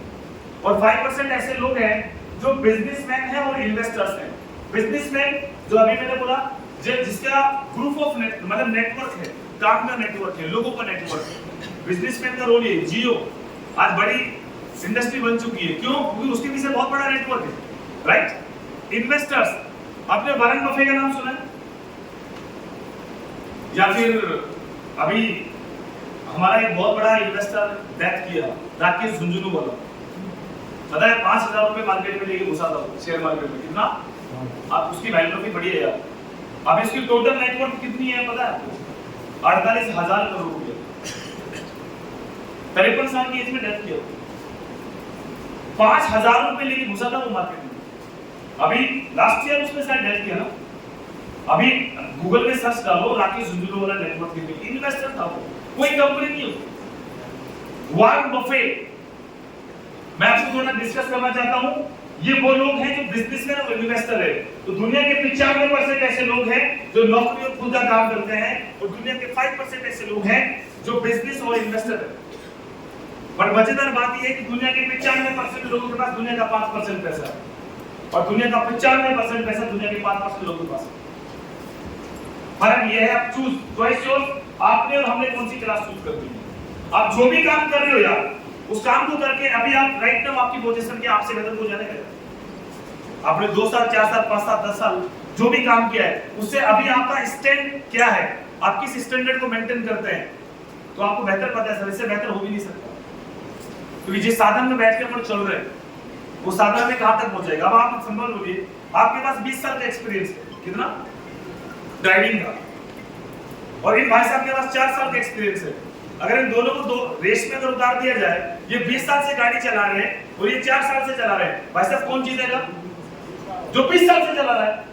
Speaker 1: और 5% ऐसे लोग हैं जो बिजनेसमैन हैं और इन्वेस्टर्स हैं। बिजनेसमैन जो अभी मैंने बोला, जिसका ग्रुप ऑफ मतलब नेटवर्क है, पार्टनर नेटवर्क है, लोगों का नेटवर्क है। बिजनेसमैन का रोल ये, जियो आज बड़ी इंडस्ट्री बन चुकी है, क्यों? क्योंकि उसके पीछे बहुत बड़ा नेटवर्क है, राइट? इन्वेस्टर्स, आपने वॉरेन बफेट का नाम सुना है? या फिर अभी हमारा एक बहुत बड़ा इन्वेस्टर डेथ किया, राकेश झुंझुनू वाला, पता है 5000 रुपए मार्केट में लेके घुसा था शेयर मार्केट में, कितना? आप उसकी वैल्यू भी बढ़ी है यार। अब इसकी टोटल नेटवर्क कितनी है पता है आपको? 48,000 करोड़ रुपए। 53 साल की एज में डेथ किया, 5000 रुपए लेके घुसा था वो मार्केट में। अभी लास्ट ईयर उसने शायद डेथ किया ना। अभी गूगल में सर्च डालो राकेश झुंझुनू वाला नेटवर्क देखिए, इन्वेस्टर था वो, कोई कंपनी नहीं होती। वॉरेन बफेट, मैं आपसे थोड़ा डिस्कस करना चाहता हूं, ये वो लोग हैं जो बिजनेसमैन और इन्वेस्टर है। तो दुनिया के 95% ऐसे लोग हैं जो नौकरी और खुद का काम करते हैं, और दुनिया के 5% ऐसे लोग हैं जो बिजनेस और इन्वेस्टर है। पर मजेदार बात यह है कि दुनिया के 95% लोगों के पास दुनिया का 5% पैसा है, और दुनिया का 95% पैसा दुनिया के 5% लोगों के पास है। फर्क यह है, आप चूज चॉइस योर, आपने और हमने कौन सी क्लास चूज कर दी है। आप जो भी काम कर रहे हो यार, उस काम को करके अभी आप राइट नाउ आपकी पोजीशन क्या आपसे बेहतर हो जाने का। आपने 2 साल 4 साल 5 साल 10 साल जो भी काम किया है, उससे अभी आपका स्टैंड क्या है, आप किस स्टैंडर्ड को मेंटेन करते हैं, तो आपको बेहतर पता है सर, इससे बेहतर हो भी नहीं सकता। क्योंकि जिस साधन में बैठ के अपन चल रहे हैं, वो साधन में कहां तक पहुंचेगा। अब आप संभल लीजिए, आपके पास 20 साल का एक्सपीरियंस है, कितना ड्राइविंग का, और इन भाई साहब के पास 4 साल का एक्सपीरियंस है। अगर इन दोनों को दो रेस में अगर उतार दिया जाए, ये 20 साल से गाड़ी चला रहे हैं और ये 4 साल से चला रहे हैं, भाई साहब कौन जीतेगा? जो 20 साल से चला रहा है।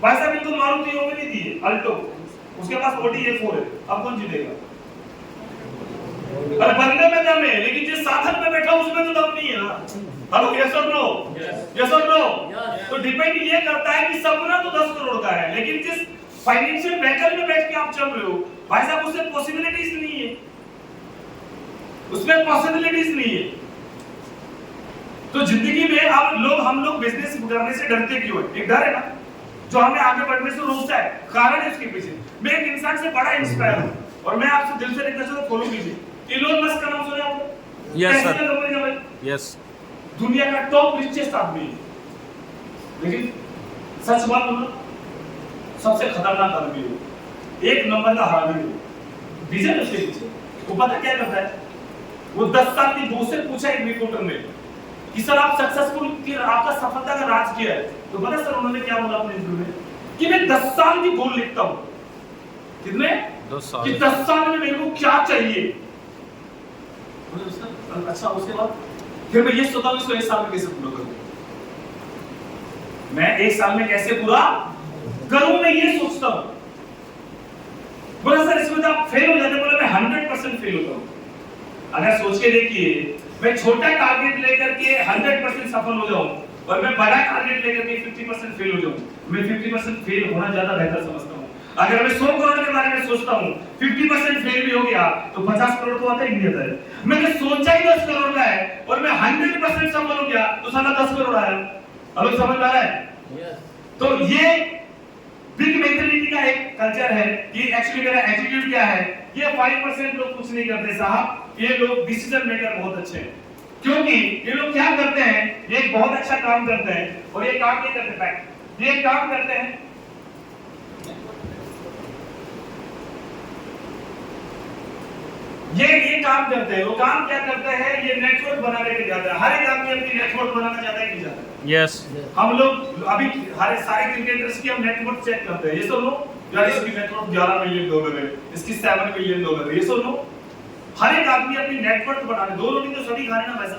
Speaker 1: भाई साहब इनको मारुति वो भी नहीं दी है, अल्टो, उसके पास ऑडी A4 है, अब कौन जीतेगा? अरे बनने में दम है, लेकिन जिस साधन में बैठा उसमें तो दम नहीं है ना। हेलो, यस और नो? यस और नो? तो डिपेंड ये करता है कि सपना तो 10 करोड़ का है, लेकिन जिस फाइनेंशियल व्हीकल में बैठ के आप चल रहे हो, भाई साहब उससे पॉसिबिलिटीज नहीं है, उसमें पॉसिबिलिटीज नहीं है। तो जिंदगी में हम लोग बिजनेस करने से डरते क्यों है? एक डर है ना जो हमें आगे बढ़ने से रोकता है, कारण है उसके पीछे। मैं एक इंसान से बड़ा इंस्पायर हूं, और मैं आपसे दिल से रिक्वेस्ट करता हूं, फॉलो कीजिए। इलोन मस्क का नाम सुना आपने?
Speaker 3: यस सर,
Speaker 1: कंपनी का भाई,
Speaker 3: यस,
Speaker 1: दुनिया का टॉप रिचेस्ट आदमी है, लेकिन सच बात बोलूं, सबसे खतरनाक आदमी है, एक नंबर का हरामी है। रीजन उसके पीछे, वो पता क्या करता है? वो 10 साल की दोस्त से पूछा एक रिपोर्टर ने कि सर आप सक्सेसफुल की आपका सफलता का राज क्या है, तो पता सर उन्होंने क्या बोला अपने इंटरव्यू में कि मैं 10 साल की गोल लिखता हूं। कितने? 10 साल। कि 10 साल में मेरे को क्या चाहिए। अच्छा, उसके बाद फिर मैं ये सोचता हूं इसको 1 साल में कैसे पूरा करूं, मैं 1 साल में कैसे पूरा करूं, मैं ये सोचता हूं। बोला सर इसमें तो आप फेल हो जाते। बोला मैं 100% फेल होता हूं। अगर सोच के देखिए, मैं छोटा टारगेट लेकर के 100% सफल हो जाऊं और मैं बड़ा टारगेट लेकर के 50% फेल हो जाऊं, मैं 50% फेल होना ज्यादा बेहतर समझता हूं। अगर मैं 100 करोड़ के बारे में सोचता हूं, 50% फेल भी हो गया तो 50 करोड़ तो आता ही नहीं आता है। मैंने सोचा ही 10 करोड़ का है और मैं 100% सफल हो गया तो साला 10 करोड़ आया। हेलो, समझ आ रहा है? तो ये बिग मेंटालिटी का एक कल्चर है कि एक्चुअली मेरा एटीट्यूड क्या है। ये 5% लोग कुछ नहीं करते साहब, ये लोग डिसीजन मेकर बहुत अच्छे हैं, क्योंकि ये लोग क्या करते हैं, ये बहुत अच्छा काम करते हैं, और ये काम नहीं करते फैक्ट, ये काम करते हैं ये काम करते हैं। वो काम क्या करते हैं? ये नेटवर्क बनाने के जाता है। हर एक आदमी अपनी नेटवर्क बनाना चाहता है कि नहीं चाहता?
Speaker 3: यस।
Speaker 1: हम लोग अभी हर सारे क्रिकेटर्स की हम नेटवर्क चेक करते हैं, ये सब लोग यार इसकी नेटवर्क $11 मिलियन है, इसकी $7 मिलियन है, ये सब लोग हर एक आदमी अपनी नेटवर्क बनाने। 2 रोटी तो सभी खाने ना वैसा।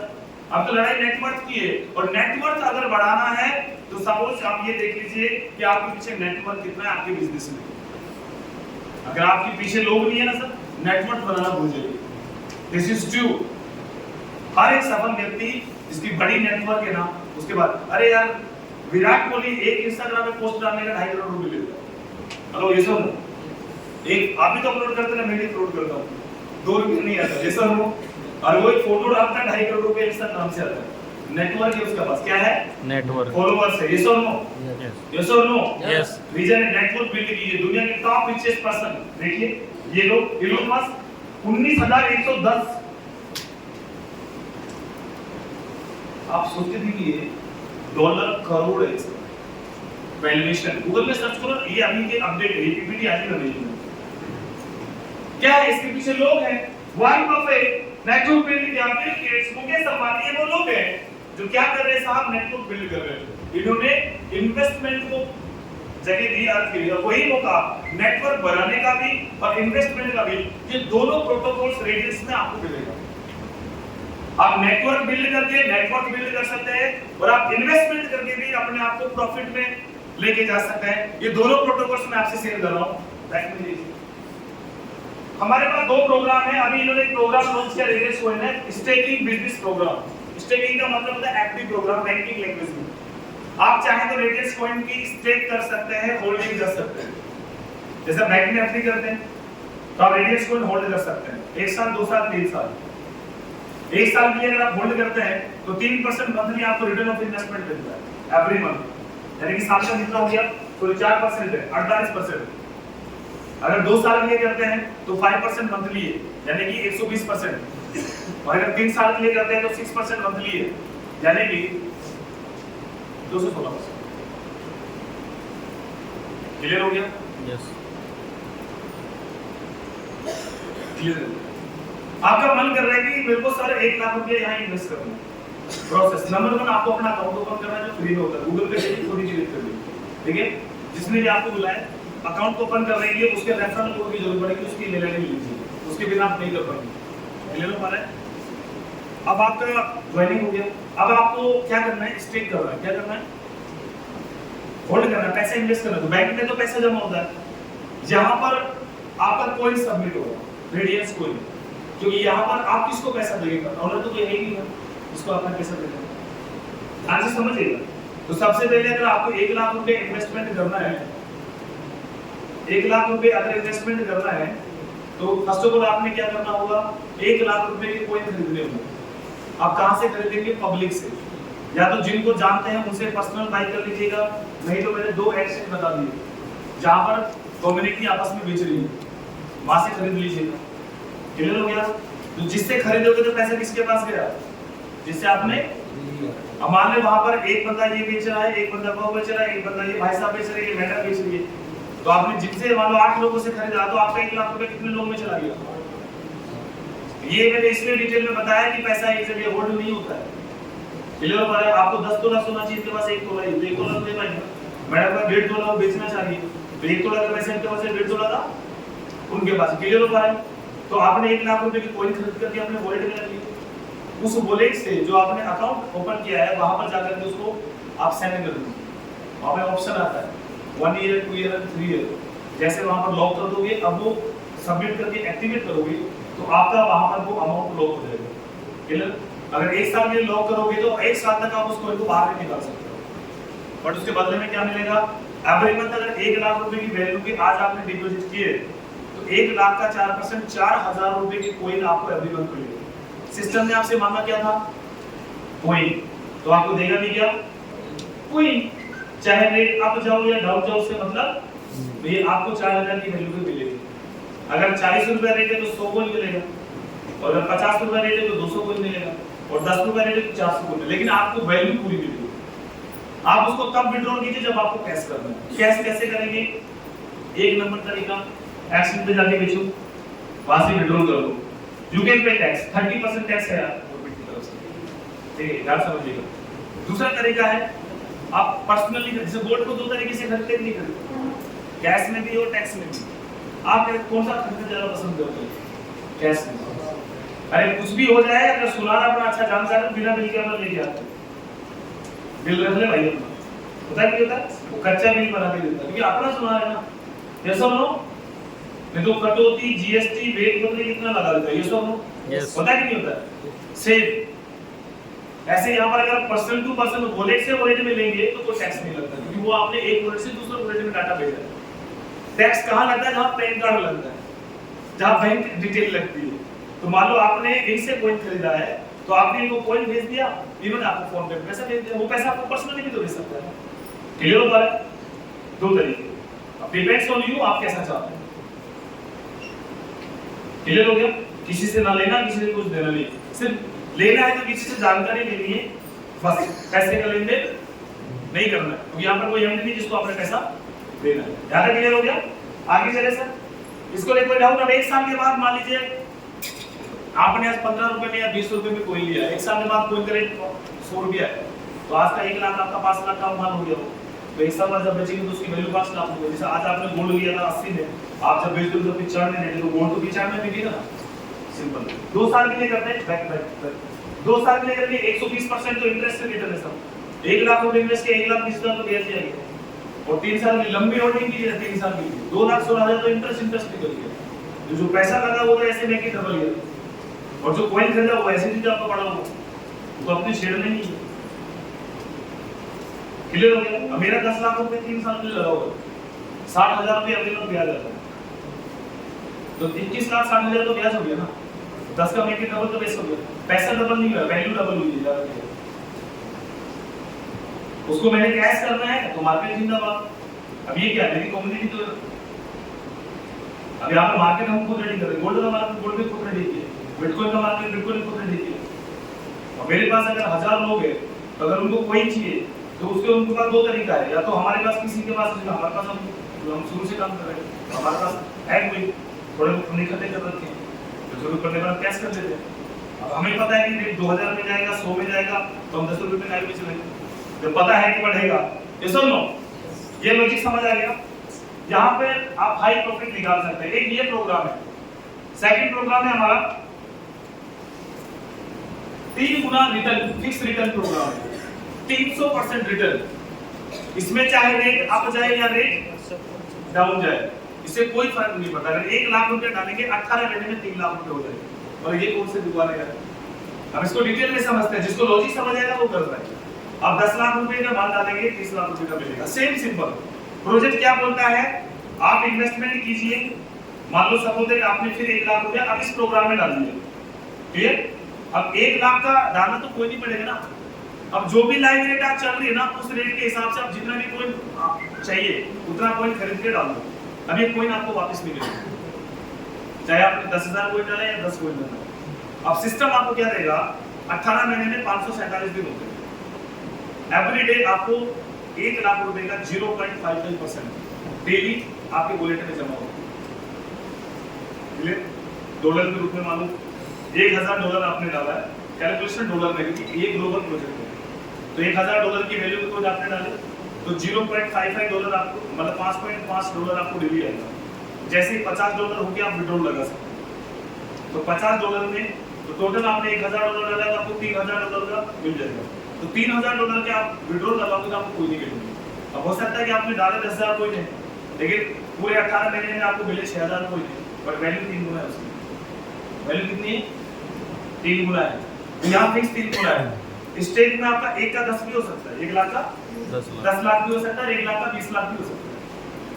Speaker 1: अब तो लड़ाई नेटवर्क की है, और नेटवर्क अगर बढ़ाना है तो सपोज आप ये देख लीजिए कि आपके पीछे नेटवर्क कितना है आपके बिजनेस में। अगर आपके पीछे लोग नहीं है ना सर, नेटवर्क बनाना भूल जाइए। This is true. हर एक सफल व्यक्ति जिसकी बड़ी नेटवर्क है ना, उसके बाद अरे यार विराट कोहली एक इंस्टाग्राम पे पोस्ट डालने का 2.5 करोड़ रुपए लेता है। हेलो, ये सुनो, एक आप भी तो अपलोड करते हैं, मैं भी अपलोड करता हूं, 2 रुपए नहीं आता, ये सुनो, और वो एक फोटो डालता है 2.5 करोड़ रुपए इंस्टाग्राम से आता है। नेटवर्क है उसके पास, क्या है? नेटवर्क, फॉलोअर्स है। ये सुनो, ये सुनो, यस, रीजन है नेटवर्क बिल्ड कीजिए। दुनिया के टॉप रिचेस्ट पर्सन देखिए, ये लोग इलोन मस्क 19,110। आप सोचते देखिए डॉलर करोड़ है वैल्यूएशन। गूगल में सर्च करो, ये अभी के अपडेट है, ये पीपीटी आज ही बनी है। क्या है इसके पीछे? लोग हैं। वॉरेन बफेट, नेटवर्क बिल्ड किया, बिल गेट्स, मुकेश अंबानी, ये वो लोग हैं जो क्या कर रहे हैं साहब? नेटवर्क बिल्ड कर रहे हैं। इन्होंने इन्वेस्टमेंट को जगह दी अर्थ के लिए, और वही मौका नेटवर्क बनाने का भी और इन्वेस्टमेंट का भी, ये दोनों प्रोटोकॉल्स रेडियंस में आपको मिलेगा। आप नेटवर्क बिल्ड करके नेटवर्क बिल्ड कर सकते हैं, और आप इन्वेस्टमेंट करके भी अपने आप को प्रॉफिट में लेके जा सकते हैं। ये दोनों प्रोटोकॉल्स मैं आपसे शेयर कर रहा हूं। बैक में लीजिए, हमारे पास 2 प्रोग्राम है। अभी इन्होंने एक प्रोग्राम लॉन्च किया रेडियस कोइन है, स्टेकिंग बिजनेस प्रोग्राम। स्टेकिंग का मतलब होता है एक्टिव प्रोग्राम, बैंकिंग लैंग्वेज में। आप चाहे तो रेडियस कॉइन की स्टेक कर सकते हैं, होल्डिंग कर सकते हैं, जैसे बैंक में एफडी करते हैं, तो आप रेडियस कॉइन होल्ड कर सकते हैं 1 साल, 2 साल, 3 साल। एक साल के लिए अगर आप होल्ड करते हैं तो 3% मंथली आपको रिटर्न ऑफ इन्वेस्टमेंट मिलता है एवरी मंथ, यानी कि साल का कितना हो गया, तो 4% है 48%। अगर 2 साल के लिए करते हैं तो 5% मंथली है, यानी कि 120%। और अगर 3 साल के लिए करते हैं तो 6% मंथली है, यानी कि 216%। क्लियर हो गया?
Speaker 3: यस।
Speaker 1: क्लियर। आपका मन कर रहा है कि मेरे को सर 1 लाख रुपया यहाँ इन्वेस्ट करना है। प्रोसेस नंबर 1, आपको अपना अकाउंट ओपन करना है जो फ्री में होता है, गूगल पे जाइए, थोड़ी सी कर लीजिए, ठीक है। जिसने भी आपको बुलाया अकाउंट को ओपन करने के लिए उसके रेफरल कोड की जरूरत पड़ेगी, उसकी ईमेल आईडी लीजिए, उसके बिना आप नहीं कर पाएंगे। क्लियर हो पा रहा है? अब आपका ज्वाइनिंग हो गया, अब आपको क्या करना है, स्टेक करना है। क्या करना है? होल्ड करना है, पैसा इन्वेस्ट करना है। तो बैंक में तो पैसा जमा होता है, जहां पर आपका कॉइन सबमिट होगा, रेडियंस कॉइन, क्योंकि यहाँ पर आप किसको पैसा देंगे, ऑनर तो कोई है ही नहीं, इसको आपने पैसा देना। ध्यान से समझिएगा। तो सबसे पहले अगर आपको 1 लाख रुपए इन्वेस्टमेंट करना है, 1 लाख रुपए अगर इन्वेस्टमेंट करना है तो फर्स्ट ऑफ ऑल आपने क्या करना होगा, 1 लाख रुपए के कॉइन खरीदने होंगे। आप कहां से खरीदेंगे? पब्लिक से, या तो जिनको जानते हैं उनसे पर्सनल बाय कर लीजिएगा, नहीं तो मैंने 2 एक्सचेंज बता दिए जहां पर कम्युनिटी आपस में बेच रही है, वहां से खरीद लीजिएगा। क्लियर हो गया? तो जिससे खरीदोगे तो पैसा किसके पास गया? जिससे आपने, अब मान लो वहां पर एक बंदा ये बेच रहा है, एक बंदा वो बेच रहा है, एक बंदा ये भाई साहब बेच रहे हैं, ये मैडम बेच रही है, तो आपने जिनसे मान लो 8 लोगों से खरीदा तो आपका 1 लाख रुपए कितने लोगों में चला गया? ये मैंने इसलिए डिटेल में बताया कि पैसा एक जगह होल्ड नहीं होता है। क्लियर हो पा रहा है? आपको 10 तोला सोना चाहिए, इनके पास 1 तोला है, 1 तोला दे पाएंगे। मैडम का 1.5 तोला वो बेचना चाहिए, तो 1 तोला का पैसा इनके पास 1.5 तोला था उनके पास। क्लियर हो पा रहा है? तो आपने 1 लाख रुपए की कॉइन खरीद करके अपने वॉलेट में रख लिया, उस वॉलेट से जो आपने अकाउंट ओपन किया है वहां पर जाकर के उसको आप सेंड कर दीजिए। वहां पे ऑप्शन आता है 1 ईयर, 2 ईयर, 3 ईयर, जैसे वहां पर लॉक कर दोगे, अब वो सबमिट करके एक्टिवेट करोगे तो आपका वहां पर वो अमाउंट लॉक हो जाएगा। क्लियर? अगर 1 साल के लिए लॉक करोगे तो 1 साल तक आप उस कॉइन को बाहर नहीं निकाल सकते हो, बट उसके बदले में क्या मिलेगा? एवरी मंथ अगर 1 लाख रुपए की वैल्यू की आज आपने डिपॉजिट किए तो 1 लाख का 4% 4000 रुपए की कॉइन आपको एवरी मंथ मिलेगी। सिस्टम ने आपसे मांगा क्या था? कॉइन, तो आपको देगा भी क्या? कॉइन। चाहे रेट अप जाओ या डाउन जाओ, उससे मतलब ये आपको 4000 की वैल्यू पे मिलेगी। अगर 40 रुपए रेट है तो 100 कॉइन मिलेगा, और अगर 50 रुपए रेट है तो 200 कॉइन मिलेगा, और 10 रुपए रेट है तो 400 कॉइन, लेकिन आपको वैल्यू पूरी मिलेगी। आप उसको तब विड्रॉल कीजिए जब आपको कैश करना है। कैश कैसे करेंगे? 1 नंबर तरीका, एक्शन पे जाके बेचो, वहां से विड्रॉल करो। You can pay tax, 30% tax है यार गवर्नमेंट की तरफ से, ठीक है, ध्यान समझिएगा। दूसरा तरीका है आप पर्सनली, जैसे गोल्ड को 2 तरीके से खरीदते नहीं खरीदते, कैश में भी और टैक्स में भी। आप कौन सा खरीदना ज्यादा पसंद करते हैं? कैश में। अरे कुछ भी हो जाए, अगर सुनार अपना अच्छा जानकार है, बिना बिल के अंदर लेके आते, बिल रख ले भाई अपना, पता है क्या होता है? वो कच्चा बिल बना के देता है, क्योंकि अपना सुनार है ना। ये सब लोग नहीं तो कटौती, जीएसटी, वेट बदले कितना लगा देता है, ये सब लोग पता है कि नहीं होता है? सेम ऐसे यहाँ पर अगर पर्सन टू पर्सन वॉलेट से वॉलेट में लेंगे तो कोई टैक्स नहीं लगता, क्योंकि वो आपने एक वॉलेट से दूसरे वॉलेट में डाटा भेजा है। टैक्स कहाँ लगता है? जहाँ पैन कार्ड लगता है, जहाँ बैंक डिटेल लगती है। तो मान लो आपने इनसे कॉइन खरीदा है, तो आपने इनको कॉइन भेज दिया, इन्होंने आपको फोन पे पैसा भेज दिया, वो पैसा आपको पर्सनली भी तो भेज सकता है। क्लियर हो पा रहा है? 2 तरीके, अब डिपेंड्स ऑन यू, आप कैसा चाहते हैं। क्लियर हो गया? किसी से ना लेना, किसी से कुछ देना नहीं, सिर्फ लेना है तो किसी से जानकारी लेनी है, बस पैसे का लेन देन नहीं करना है, क्योंकि यहाँ पर कोई एमडी नहीं जिसको आपने पैसा देना है। यहाँ तक क्लियर हो गया? आगे चले सर, इसको लेकर डाउट। अब 1 साल के बाद मान लीजिए आपने आज 15 रुपए में या 20 रुपए में कोई लिया, 1 साल के बाद कोई का रेट 100 रुपया है, तो आज का 1 लाख आपका 5 लाख का माल हो गया। तो 1 साल बाद जब बेचेंगे तो उसकी वैल्यू 5 लाख होगी। जैसे आज आपने गोल्ड लिया था 80 में, आप जब बेच दोगे तो 95 में देंगे, तो गोल्ड तो 95 में बिकेगा ना। सिंपल। 2 साल के लिए करते हैं बैक 2 साल के लिए करके 120% तो इंटरेस्ट रिटर्न है सब। 1 लाख रुपए इन्वेस्ट किया, 1 लाख 20,000 तो ब्याज आएगा, और 3 साल की लंबी होल्डिंग की है, 3 साल की 2,16,000 तो इंटरेस्ट निकल गया। जो पैसा लगा वो तो ऐसे में कि डबल गया, और जो कॉइन खरीदा वो ऐसे ही आपको पड़ा हुआ, तो अपनी शेयर में नहीं है। क्लियर हो गया? अब मेरा 10 लाख रुपए 3 साल में लगा हुआ, 60,000 रुपए अगले मंथ ब्याज आता है, तो 21 लाख 60,000 तो ब्याज हो गया ना। 10 का मेक इट डबल तो बेस हो गया, पैसा डबल नहीं हुआ, वैल्यू डबल हुई है ज्यादा। उसको मैंने कैश करना है तो मार्केट जिंदाबाद। अब ये क्या है, मेरी कम्युनिटी तो अब यहाँ पर मार्केट हम खुद रेडी कर रहे हैं, गोल्ड का मार्केट गोल्ड भी खुद रेडी किया, बिटकॉइन का मार्केट बिटकॉइन खुद रेडी किया। और मेरे पास अगर 1000 लोग हैं तो अगर उनको कोई चाहिए तो उसके उनके पास दो तरीका है, या तो हमारे पास किसी के पास, हमारे पास हम शुरू से काम कर रहे हैं, हमारे पास है कोई थोड़े हमने इकट्ठे कर रखे हैं तो जरूरत पड़ने पर कैश कर लेते हैं। अब हमें पता है कि रेट 2000 में जाएगा, 100 में जाएगा तो हम 10 रुपए में लाइव में चलेंगे, जब पता है कि बढ़ेगा। ये सुन लो, ये लॉजिक समझ आ गया। यहाँ पे आप हाई प्रॉफिट निकाल सकते हैं। एक ये प्रोग्राम है। सेकंड प्रोग्राम है हमारा 3 गुना रिटर्न, फिक्स रिटर्न प्रोग्राम है, 300% रिटर्न। इसमें चाहे रेट अप जाए या रेट डाउन जाए, इससे कोई फर्क नहीं पड़ता। अगर 1 लाख रुपए डालेंगे 18 महीने में 3 लाख रुपए हो जाएंगे। और ये कौन से दुकान है? अब इसको डिटेल में समझते हैं, जिसको लॉजिक समझ आएगा वो कर रहा है। अब 10 लाख रुपए का माल डालेंगे 30 लाख रुपए का मिलेगा। सेम सिंपल प्रोजेक्ट क्या बोलता है, आप इन्वेस्टमेंट कीजिए, मान लो सपोज है आपने फिर 1 लाख रुपया अब इस प्रोग्राम में डाल दिया, क्लियर। अब 1 लाख का डालना तो कोई नहीं पड़ेगा ना। अब जो भी लाइव रेट आप चल रही है ना, उस रेट के हिसाब से आप जितना भी कोइन चाहिए उतना कोइन खरीद के डाल दो। अब ये कोइन आपको वापस नहीं मिलेगा, चाहे आपने 10,000 कोइन डाला या 10 कोइन डाला। अब सिस्टम आपको क्या देगा, 18 महीने में 547 दिन होते हैं। एवरी डे आपको 1 लाख रुपए का 0.55% डेली आपके वॉलेट में जमा होगा। डॉलर के रूप में मानो $1,000 आपने डाला है, कैलकुलेशन डॉलर में, क्योंकि ये ग्लोबल प्रोजेक्ट है। तो $1,000 की वैल्यू को आपने डाले तो $0.55 आपको, मतलब $5.5 आपको डेली आएगा। जैसे ही $50 हो गया आप विड्रॉल लगा सकते हैं। तो $50 में तो टोटल आपने $1,000 डाला तो आपको $3,000 का मिल जाएगा। तो $3,000 के आप विड्रॉल लगाओगे तो आपको कोई नहीं मिलेगा। अब हो सकता है कि आपने डाले 10,000 कोई नहीं, लेकिन पूरे 18 महीने में आपको मिले 6,000 कोई नहीं, पर वैल्यू 3 गुना है उसकी। वैल्यू कितनी है? 3 गुना है। तो यहाँ फिक्स 3 गुना है। स्टेट में आपका 1 का 10 भी हो सकता है, 1 लाख का 10 लाख भी हो सकता है, 1 लाख का 20 लाख भी हो सकता है,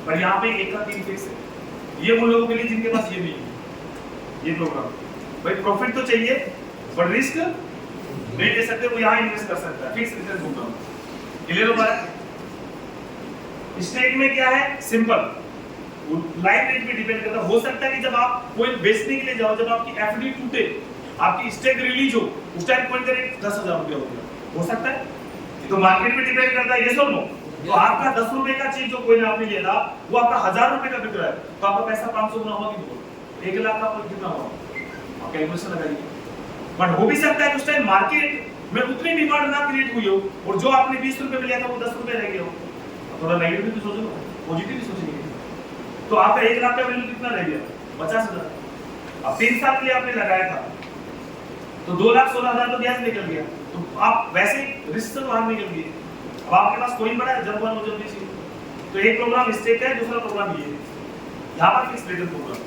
Speaker 1: पर यहाँ पे 1 का 3 फिक्स है। ये उन लोगों के लिए जिनके पास ये नहीं है ये प्रोग्राम। भाई प्रॉफिट तो चाहिए पर रिस्क नहीं ले सकते, वो यहाँ इन्वेस्ट कर सकता है, फिक्स रिटर्न प्रोग्राम। क्लियर हो पा रहा है? स्टेट में क्या है, सिंपल लाइव रेट पे डिपेंड करता है। हो सकता है कि जब आप कोई बेचने के लिए जाओ, जब आपकी एफडी टूटे, आपकी स्टेक रिलीज हो, उस टाइम कोइन का रेट 10,000 रुपया हो गया, हो सकता है। तो मार्केट पे डिपेंड करता है, ये सुन लो। तो आपका 10 रुपए का चीज जो कोइन आपने लिया था वो आपका 1,000 रुपए का बिक रहा है, तो आपका पैसा 500 गुना हुआ कि नहीं? 1 लाख का कितना हुआ? आप कैलकुलेशन लगाइए। बट हो भी सकता है कि उस टाइम मार्केट में उतनी डिमांड ना क्रिएट हुई हो और जो आपने 20 रुपए में लिया था वो 10 रुपए रह गया हो। थोड़ा नेगेटिव भी सोचो, पॉजिटिव भी सोचेंगे। तो आपका 1 लाख का वैल्यू कितना रह गया? 50,000। अब 3 साल के लिए आपने लगाया था तो 2,16,000 तो ब्याज निकल गया, तो आप वैसे रिस्क से बाहर निकल गए। अब आपके पास कोई बड़ा है, जब वन हो जब भी चाहिए। तो एक प्रोग्राम स्टेट है, दूसरा प्रोग्राम ये है। यहाँ पर फिक्स रिटर्न प्रोग्राम।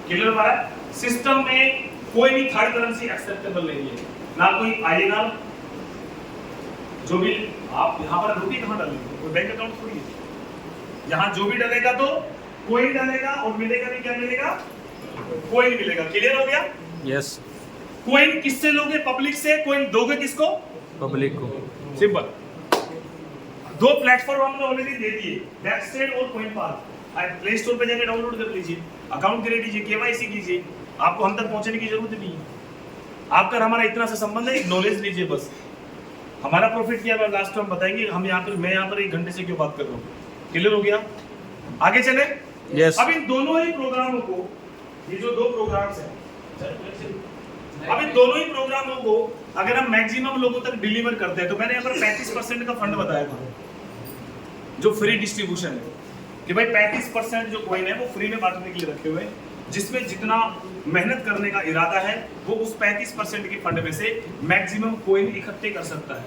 Speaker 1: क्लियर हो रहा है? सिस्टम में कोई भी थर्ड करेंसी एक्सेप्टेबल नहीं है, ना कोई आएगा, जो भी आप यहाँ पर रुपये कहाँ डालेंगे, कोई बैंक अकाउंट थोड़ी है। यहाँ जो भी डालेगा तो कोई डालेगा और मिलेगा भी, क्या मिलेगा? कोई नहीं मिलेगा। क्लियर हो गया?
Speaker 3: यस।
Speaker 1: कोइन किससे लोगे? पब्लिक से। कोइन दोगे किसको?
Speaker 3: पब्लिक को।
Speaker 1: सिंपल। 2 प्लेटफॉर्म हमने ऑलरेडी दे दिए, बैकस्टेज और कोइन पास। आप प्ले स्टोर पे जाकर डाउनलोड कर लीजिए, अकाउंट क्रिएट कीजिए, केवाईसी कीजिए। आपको हम तक पहुंचने की जरूरत नहीं है। आपका हमारा इतना सा संबंध है, नॉलेज लीजिए बस। हमारा प्रॉफिट क्या है लास्ट टाइम बताएंगे। हम यहाँ पर, मैं यहाँ पर 1 घंटे से क्यों बात कर रहा हूँ। क्लियर हो गया? आगे चले।
Speaker 3: यस।
Speaker 1: अब इन दोनों ही प्रोग्रामों को, ये जो 2 प्रोग्राम्स हैं, अब इन दोनों ही प्रोग्रामों को अगर हम मैक्सिमम लोगों तक डिलीवर करते हैं, तो मैंने यहाँ पर 35% का फंड बताया था जो फ्री डिस्ट्रीब्यूशन है, कि भाई 35% जो कॉइन है वो फ्री में बांटने के लिए रखे हुए हैं, जिसमें जितना मेहनत करने का इरादा है वो उस 35% के फंड में से मैक्सिमम कॉइन इकट्ठे कर सकता है।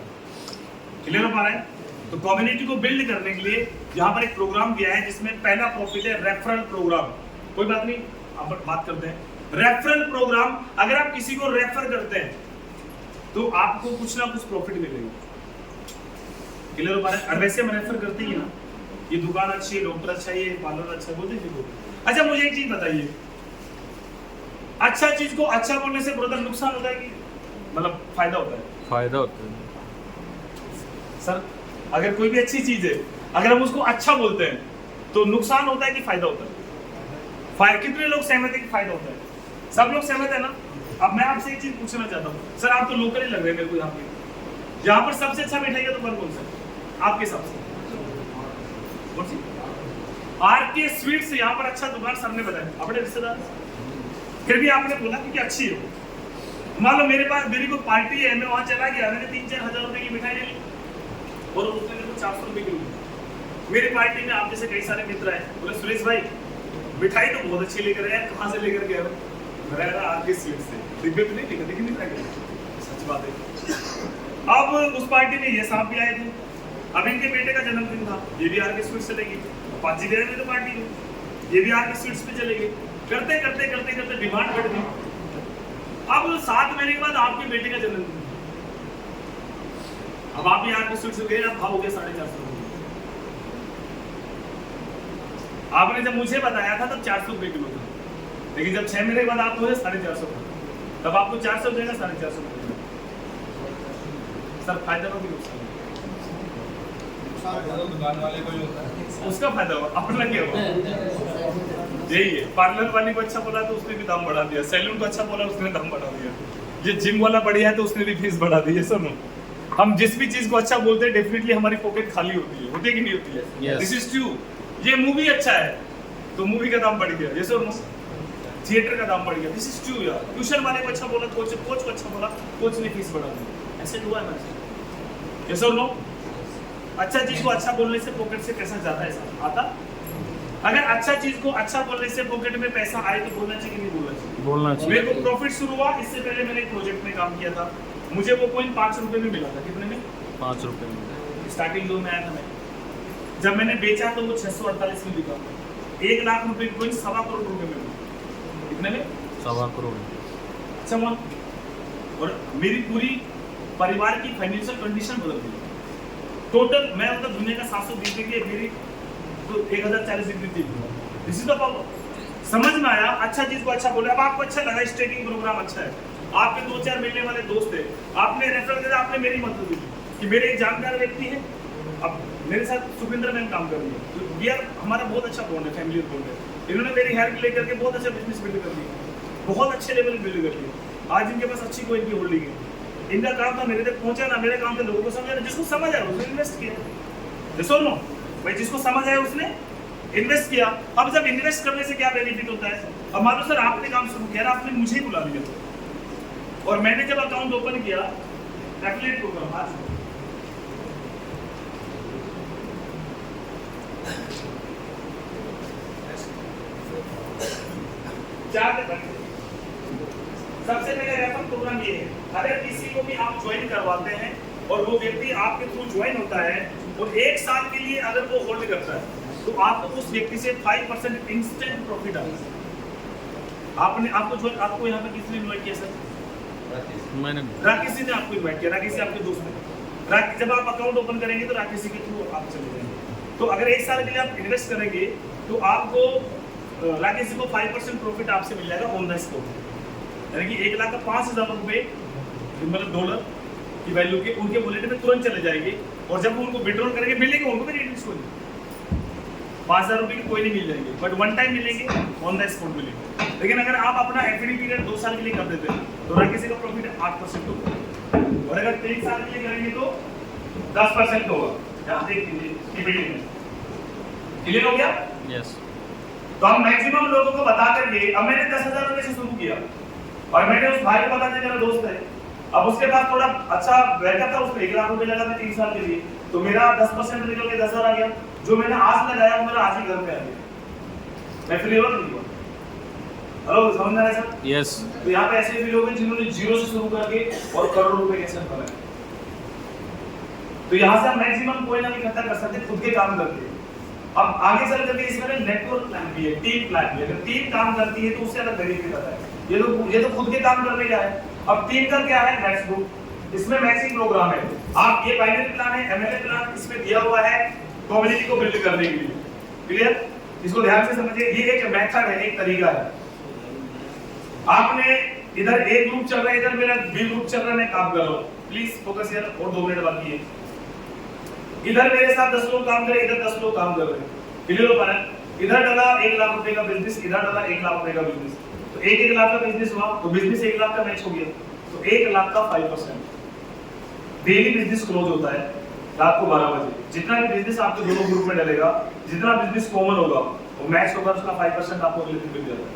Speaker 1: क्लियर हो पा रहा है? तो कम्युनिटी को बिल्ड करने के लिए यहाँ पर एक प्रोग्राम दिया है, जिसमें पहला प्रॉफिट है रेफरल प्रोग्राम। कोई बात नहीं, अब बात करते हैं रेफरल प्रोग्राम। अगर आप किसी को रेफर करते हैं तो आपको कुछ ना कुछ प्रॉफिट मिलेगा। क्लियर हो पा रहा है? और वैसे हम रेफर करते ही ना, ये दुकान अच्छी है, डॉक्टर अच्छा है, ये पार्लर अच्छा है, बोलते हैं। अच्छा मुझे एक चीज बताइए, अच्छा चीज को अच्छा बोलने से ब्रदर नुकसान होता है कि मतलब फायदा होता है?
Speaker 3: फायदा होता है।
Speaker 1: सर अगर कोई भी अच्छी चीज है, अगर हम उसको अच्छा बोलते हैं तो नुकसान होता है कि फायदा होता है? कितने लोग सहमत है कि फायदा होता है? सब लोग सहमत है ना? अब मैं आपसे एक चीज पूछना चाहता हूँ सर, आप तो लोकल ही लग रहे हैं मेरे को यहाँ पर सबसे अच्छा मिठाई का दुकान कौन सा है आपके हिसाब से? कौन सी? आरके स्वीट्स यहाँ पर अच्छा दुकान सबने बताया, अपने रिश्तेदार, फिर भी आपने बोला कि अच्छी है। मान लो मेरे पास मेरी कोई पार्टी है, मैं वहां चला गया, मैंने 3-4 हजार रुपए की मिठाई ले ली और उसने मेरे को 400 रुपए की ली। मेरी पार्टी में आप जैसे कई सारे मित्र हैं, बोले सुरेश भाई मिठाई तो बहुत अच्छी लेकर आए, कहाँ से लेकर गए? मेरा आरके स्वीट से। डिब्बे पे नहीं लेकर नहीं, सच बात है। अब उस पार्टी में ये साहब भी आए थे, अब इनके बेटे का जन्मदिन था, ये भी आरके स्वीट से ले गए। पाजी गए थे तो पार्टी में, ये भी आरके स्वीट्स पे चले गए। करते करते करते करते डिमांड बढ़ गई। अब 7 महीने के बाद आपके बेटे का जन्मदिन, अब आप भी आरके स्वीट्स गए, अब भाव हो गया 450 रुपए। आपने जब मुझे बताया था तब 400 रुपए किलो था, लेकिन जब 6 महीने के बाद आप हो 450, तब आपको 400 देगा 450 रुपए। सर फायदा होगा कि नुकसान?
Speaker 4: दुकान वाले को ही होता है,
Speaker 1: उसका फायदा हुआ, अपना क्या हुआ? यही है, पार्लर वाले को अच्छा बोला तो उसने भी दाम बढ़ा दिया, सैलून को अच्छा बोला उसने दाम बढ़ा दिया, ये जिम वाला बढ़िया है तो उसने भी फीस बढ़ा दी है। सुनो, हम जिस भी चीज को अच्छा बोलते हैं डेफिनेटली हमारी पॉकेट खाली होती है कि नहीं होती है? This is true. ये मूवी अच्छा है तो मूवी का दाम बढ़ गया, ये सुनो, थिएटर का दाम बढ़ गया, दिस इज ट्रू यार। ट्यूशन वाले को अच्छा बोला, कोच को अच्छा बोला, कोच ने फीस बढ़ा दी, ऐसे हुआ है ना? ये सुनो, अच्छा चीज को अच्छा बोलने से पॉकेट से पैसा जाता है सर? आता? अगर अच्छा चीज को अच्छा बोलने से पॉकेट में पैसा आए तो बोलना चाहिए कि नहीं बोलना चाहिए?
Speaker 3: बोलना चाहिए।
Speaker 1: मेरे को प्रॉफिट शुरू हुआ, इससे पहले मैंने एक प्रोजेक्ट में काम किया था, मुझे वो कॉइन 5 रुपए में मिला था। कितने में?
Speaker 3: 5 रुपए में
Speaker 1: स्टार्टिंग जो में आया था मैं, जब मैंने बेचा तो वो 648 में बिका। 1 लाख रुपए की कॉइन 1.25 करोड़ रुपए में मिला। कितने में?
Speaker 3: 1.25 करोड़।
Speaker 1: अच्छा मान, और मेरी पूरी परिवार की फाइनेंशियल कंडीशन बदल गई टोटल। मैं मतलब दुनिया का 700 डिग्री की मेरी तो 1040 डिग्री थी। This is the power. समझ में आया? अच्छा चीज को अच्छा बोले। अब आपको अच्छा लगा, इस ट्रेनिंग प्रोग्राम अच्छा है, आपके 2-4 मिलने वाले दोस्त है, आपने रेफर किया, आपने मेरी मदद दी कि मेरे एक जानकार व्यक्ति है, अब मेरे साथ सुखविंदर मैम काम कर रही है, तो यार हमारा बहुत अच्छा बॉन्ड है, फैमिली बॉन्ड है। इन्होंने मेरी हेल्प लेकर के बहुत अच्छा बिजनेस बिल्ड कर लिया, बहुत अच्छे लेवल बिल्ड कर लिया। आज इनके पास अच्छी कोई इनकी होल्डिंग है। इनका काम था मेरे तक पहुंचा ना, मेरे काम था लोगों को समझाना। जिसको समझ आया उसने इन्वेस्ट किया, जैसे नो भाई, जिसको समझ आया उसने इन्वेस्ट किया। अब जब इन्वेस्ट करने से क्या बेनिफिट होता है? अब मान लो सर आपने काम शुरू किया, आपने मुझे ही बुला लिया और मैंने जब अकाउंट ओपन किया एफिलिएट प्रोग्राम, आज सबसे पहले रेफर प्रोग्राम ये है, अगर किसी को भी आप ज्वाइन करवाते हैं और वो व्यक्ति आपके थ्रू ज्वाइन होता है और 1 साल के लिए अगर वो होल्ड करता है तो आपको उस व्यक्ति से 5% इंस्टेंट प्रॉफिट आता है। आपको यहाँ पे किसने इन्वाइट किया सर?
Speaker 3: मैंने
Speaker 1: राकेश जी ने आपको इन्वाइट किया। राकेश जी आपके दोस्त हैं। जब आप अकाउंट ओपन करेंगे तो राकेश जी के थ्रू आप चले जाएंगे। तो अगर 1 साल के लिए आप इन्वेस्ट करेंगे तो आपको राकेश जी को 5% प्रॉफिट आपसे मिल जाएगा ऑन द स्पॉट, यानी कि 1 लाख का 5,000 रुपए मतलब डॉलर की वैल्यू के उनके वॉलेट में तुरंत चले जाएंगे और जब वो उनको विड्रॉल करेंगे मिलेंगे उनको भी रिटर्न को 5,000 रुपए की कोई नहीं मिल जाएंगे, बट वन टाइम मिलेंगे, ऑन द स्पॉट मिलेंगे। लेकिन अगर आप अपना एफडी पीरियड 2 साल के लिए कर देते हैं तो राकेश जी का प्रॉफिट 8% होगा और अगर 3 साल के लिए करेंगे तो 10% होगा। यहाँ देख लीजिए क्लियर हो गया?
Speaker 3: यस।
Speaker 1: तो हम मैक्सिमम लोगों को बता करके, अब मैंने 10,000 रुपए से शुरू किया और मैंने उस भाई को बता दिया मेरा दोस्त है, अब उसके पास थोड़ा अच्छा बैकअप था, उसको 1 लाख रुपए लगा था 3 साल के लिए, तो मेरा 10% निकल के 10,000 आ गया। जो मैंने आज लगाया वो मेरा आज ही घर पे आ गया, मैं फ्री और नहीं हुआ। हेलो, समझ में आया सर?
Speaker 3: यस।
Speaker 1: तो यहाँ पे ऐसे भी लोग हैं जिन्होंने जीरो से शुरू करके और करोड़ों रुपए कैसे बनाए। तो यहाँ से हम मैक्सिमम कोई ना इकट्ठा कर सकते हैं खुद के काम करके। अब आगे चल करके इसमें नेटवर्क प्लान भी है, टीम प्लान भी है। अगर टीम काम करती है तो उससे अलग बेनिफिट आता है। ये तो खुद के काम करने का है। अब टीम का क्या है? नेक्स्ट ग्रुप, इसमें मैचिंग प्रोग्राम है। आप ये बाइनरी प्लान है, एमएलए प्लान इसमें दिया हुआ है कम्युनिटी को बिल्ड करने के लिए। क्लियर? इसको ध्यान से समझिए, ये एक मेथड है, एक तरीका है। आपने इधर ए ग्रुप चल रहा है, इधर मेरा बी ग्रुप चल रहा है, मैं काम कर रहा हूँ, प्लीज फोकस यार, और 2 मिनट बाकी है। इधर मेरे साथ 10 लोग काम कर रहे हैं, इधर 10 लोग काम कर रहे हैं, क्लियर हो पा रहा है? इधर डाला 1 लाख रुपए का बिजनेस, इधर डाला 1 लाख रुपए का बिजनेस, तो 1 लाख का बिजनेस हुआ, तो बिजनेस 1 लाख का मैच हो गया, तो 1 लाख का 5%। डेली बिजनेस क्लोज होता है रात को 12 बजे। जितना भी बिजनेस आपके दोनों ग्रुप में डलेगा, जितना बिजनेस कॉमन होगा वो मैच होगा, उसका 5% आपको अगले दिन मिल जाएगा।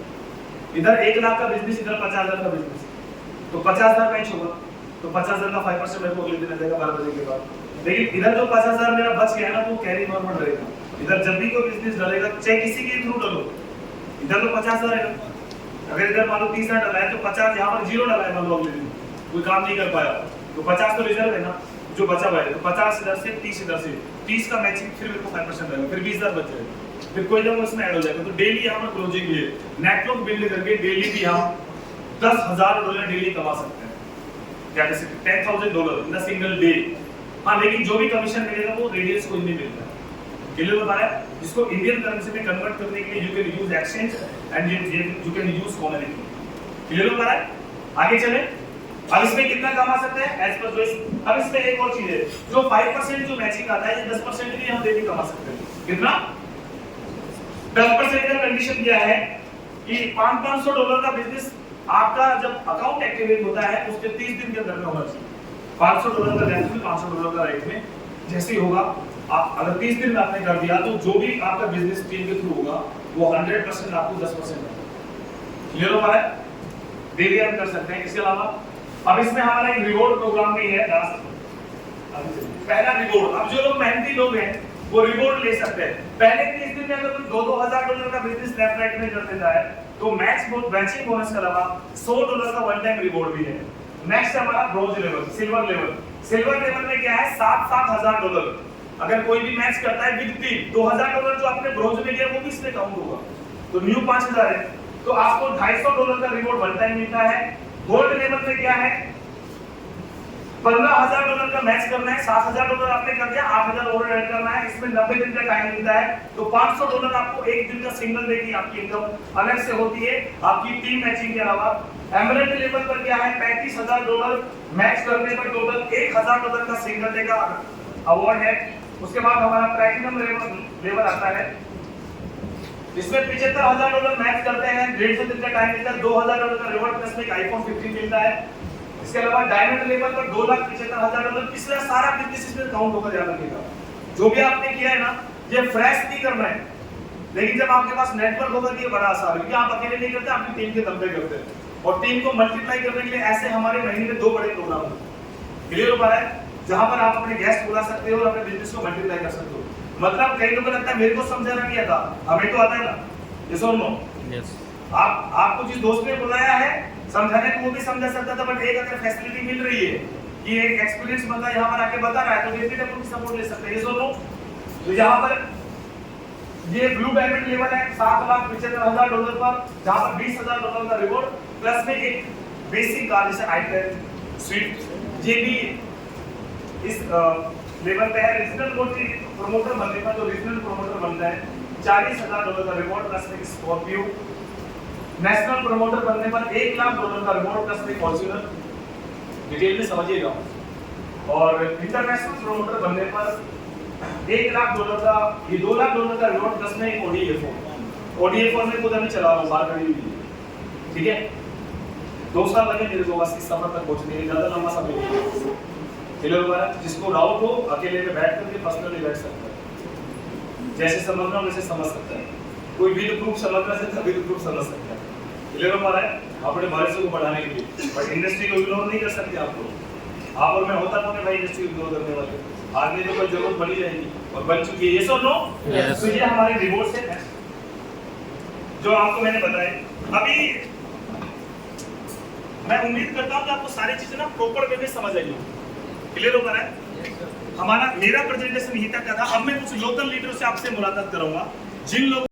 Speaker 1: इधर 1 लाख का बिजनेस, इधर 50,000 का बिजनेस, तो 50,000 मैच होगा, तो 50,000 का 5% मेरे को अगले दिन मिलेगा 12 बजे के बाद। लेकिन इधर जो 50,000 मेरा बच गया ना, वो कैरी फॉरवर्ड रहेगा। इधर जब भी कोई बिजनेस डलेगा, चाहे किसी के थ्रू डलो, इधर तो 50,000 है ना, अगर इधर मान लो 30,000 डला है तो 50 यहाँ पर 0 डला है, मान लो अगले दिन कोई काम नहीं कर पाया, तो 50 तो रिजर्व है ना, जो बचा हुआ है, तो 50 इधर से 30 इधर से, 30 का मैचिंग, फिर मेरे को 5% रहेगा, फिर 20,000 बच जाएगा, फिर कोई ना इसमें ऐड हो जाएगा। तो डेली यहाँ पर क्लोजिंग है, नेटवर्क बिल्ड करके डेली भी हम $10,000 डेली कमा सकते हैं, जैसे $10,000 इन अ सिंगल डे। हाँ, लेकिन जो भी कमीशन मिलेगा वो रेडियस को नहीं मिलता है, क्लियर हो पा रहा है? इसको इंडियन करेंसी में कन्वर्ट करने के लिए you can use exchange and you can use commodity, clear हो पा रहा है? आगे चले, अब इसमें कितना कमा सकते हैं एज पर चॉइस। अब इसमें एक और चीज है, जो 5% जो मैचिंग आता है, ये 10% भी हम डेली कमा सकते हैं। कितना? 10% का कंडीशन क्या है कि $500 का बिजनेस आपका जब अकाउंट एक्टिवेट होता है उसके 30 दिन के अंदर में होना चाहिए। $500 का लेफ्ट में, $500 का राइट में, जैसे ही होगा आप अगर 30 दिन में आपने कर दिया तो जो भी आपका बिजनेस टीम के थ्रू होगा वो 100% आपको 10% क्लियर हो पा रहा है? डेली हम कर सकते हैं। इसके अलावा अब इसमें हमारा एक रिवॉर्ड प्रोग्राम भी है। पहला रिवॉर्ड, अब जो लोग मेहनती लोग हैं वो रिवॉर्ड ले सकते हैं। पहले 30 दिन में अगर कोई $2,000 का बिजनेस लेफ्ट राइट में कर देता है तो मैचिंग बोनस के अलावा $100 का वन टाइम रिवॉर्ड भी है। नेक्स्ट हमारा bronze level, silver level. Silver level में क्या है, $7,000। अगर कोई भी मैच करता है विद टीम, $2,000 जो आपने ब्रोंज में लिया वो भी इसमें काउंट होगा, तो न्यू 5,000 है, तो आपको $250 का रिवॉर्ड वन टाइम मिलता है। गोल्ड लेवल में क्या है, $15,000 का मैच करना है, $7,000 आपने कर दिया, $8,000 और ऐड करना है, इसमें 90 दिन का टाइम मिलता है, तो $500 आपको एक दिन का सिंगल डे की आपकी इनकम अलग से होती है आपकी टीम मैचिंग के अलावा। एमरेल्ड लेवल पर क्या है, $35,000 मैच करने पर टोटल $1,000 का सिंगल डे का अवार्ड है। उसके बाद हमारा प्लैटिनम लेवल आता है, इसमें $75,000 मैच करते हैं, 150 दिन का टाइम मिलता है, $2,000 का रिवॉर्ड प्लस में iPhone 15 मिलता है। इसके अलावा डायमंड लेवल पर $2,75,000। पिछला सारा बिजनेस इसमें काउंट होकर ध्यान रखिएगा। जो भी आपने किया है ना, ये फ्रेश नहीं करना है, लेकिन जब आपके पास नेटवर्क होगा ये बड़ा आसान है, क्योंकि आप अकेले नहीं करते, आपकी टीम के दम पे करते हैं। और टीम को मल्टीप्लाई करने के लिए ऐसे हमारे महीने में 2 बड़े प्रोग्राम होते हैं, क्लियर हो पा रहा है, जहां पर आप अपने गेस्ट बुला सकते हो और अपने बिजनेस को मल्टीप्लाई कर सकते हो। मतलब कई लोगों को लगता है मेरे को समझाना नहीं आता, हमें तो आता है ना, यस और नो? यस। आपको जिस दोस्त ने बुलाया है समझाने को वो भी समझा सकता था, बट एक अगर फैसिलिटी मिल रही है कि एक एक्सपीरियंस बंदा यहाँ पर आके बता रहा है तो डेफिनेटली अपन सपोर्ट ले सकते हैं, यस और नो? तो यहाँ पर ये ब्लू डायमंड लेवल है $7,75,000 पर, जहाँ पर $20,000 का रिवॉर्ड प्लस में एक बेसिक कार जैसे i10 स्विफ्ट, ये भी इस लेवल पे है। रीजनल प्रमोटर बनने पर जो रीजनल प्रमोटर बनता है $40,000 का रिवॉर्ड प्लस में स्कॉर्पियो। नेशनल प्रमोटर बनने पर $1,00,000 का रिवॉर्ड प्लस में फॉर्च्यूनर, डिटेल में समझिएगा। और इंटरनेशनल प्रमोटर बनने पर $1,00,000 का, ये $2,00,000 का रिवॉर्ड प्लस में एक ODA4 में खुद अभी चला रहा हूँ, बाहर खड़ी हुई है, ठीक है। 2 साल लगे मेरे को बस इस सफर तक पहुंचने के, ज्यादा लंबा समय नहीं। क्लियर हुआ? जिसको डाउट हो अकेले में बैठ करके पर्सनली बैठ सकता है, जैसे समझना वैसे समझ सकता है, कोई भी प्रूफ समझना से तभी प्रूफ समझ सकता है। क्लियर हो पा रहा है? अपने भरोसे को बढ़ाने के लिए, बट इंडस्ट्री को इग्नोर नहीं कर सकते आप लोग। आप और मैं होता तो भाई इंडस्ट्री इग्नोर करने वाले, आगे जो कोई जरूरत बनी रहेगी और बन चुकी है, यस और नो? तो ये हमारे रिवॉर्ड से है जो आपको मैंने बताया। अभी मैं उम्मीद करता हूँ कि आपको सारी चीजें ना प्रॉपर वे में समझ आई। क्लियर हो पा रहा है? मेरा प्रेजेंटेशन यही तक था। अब मैं कुछ लोकल लीडरों से आपसे मुलाकात करूंगा, जिन लोगों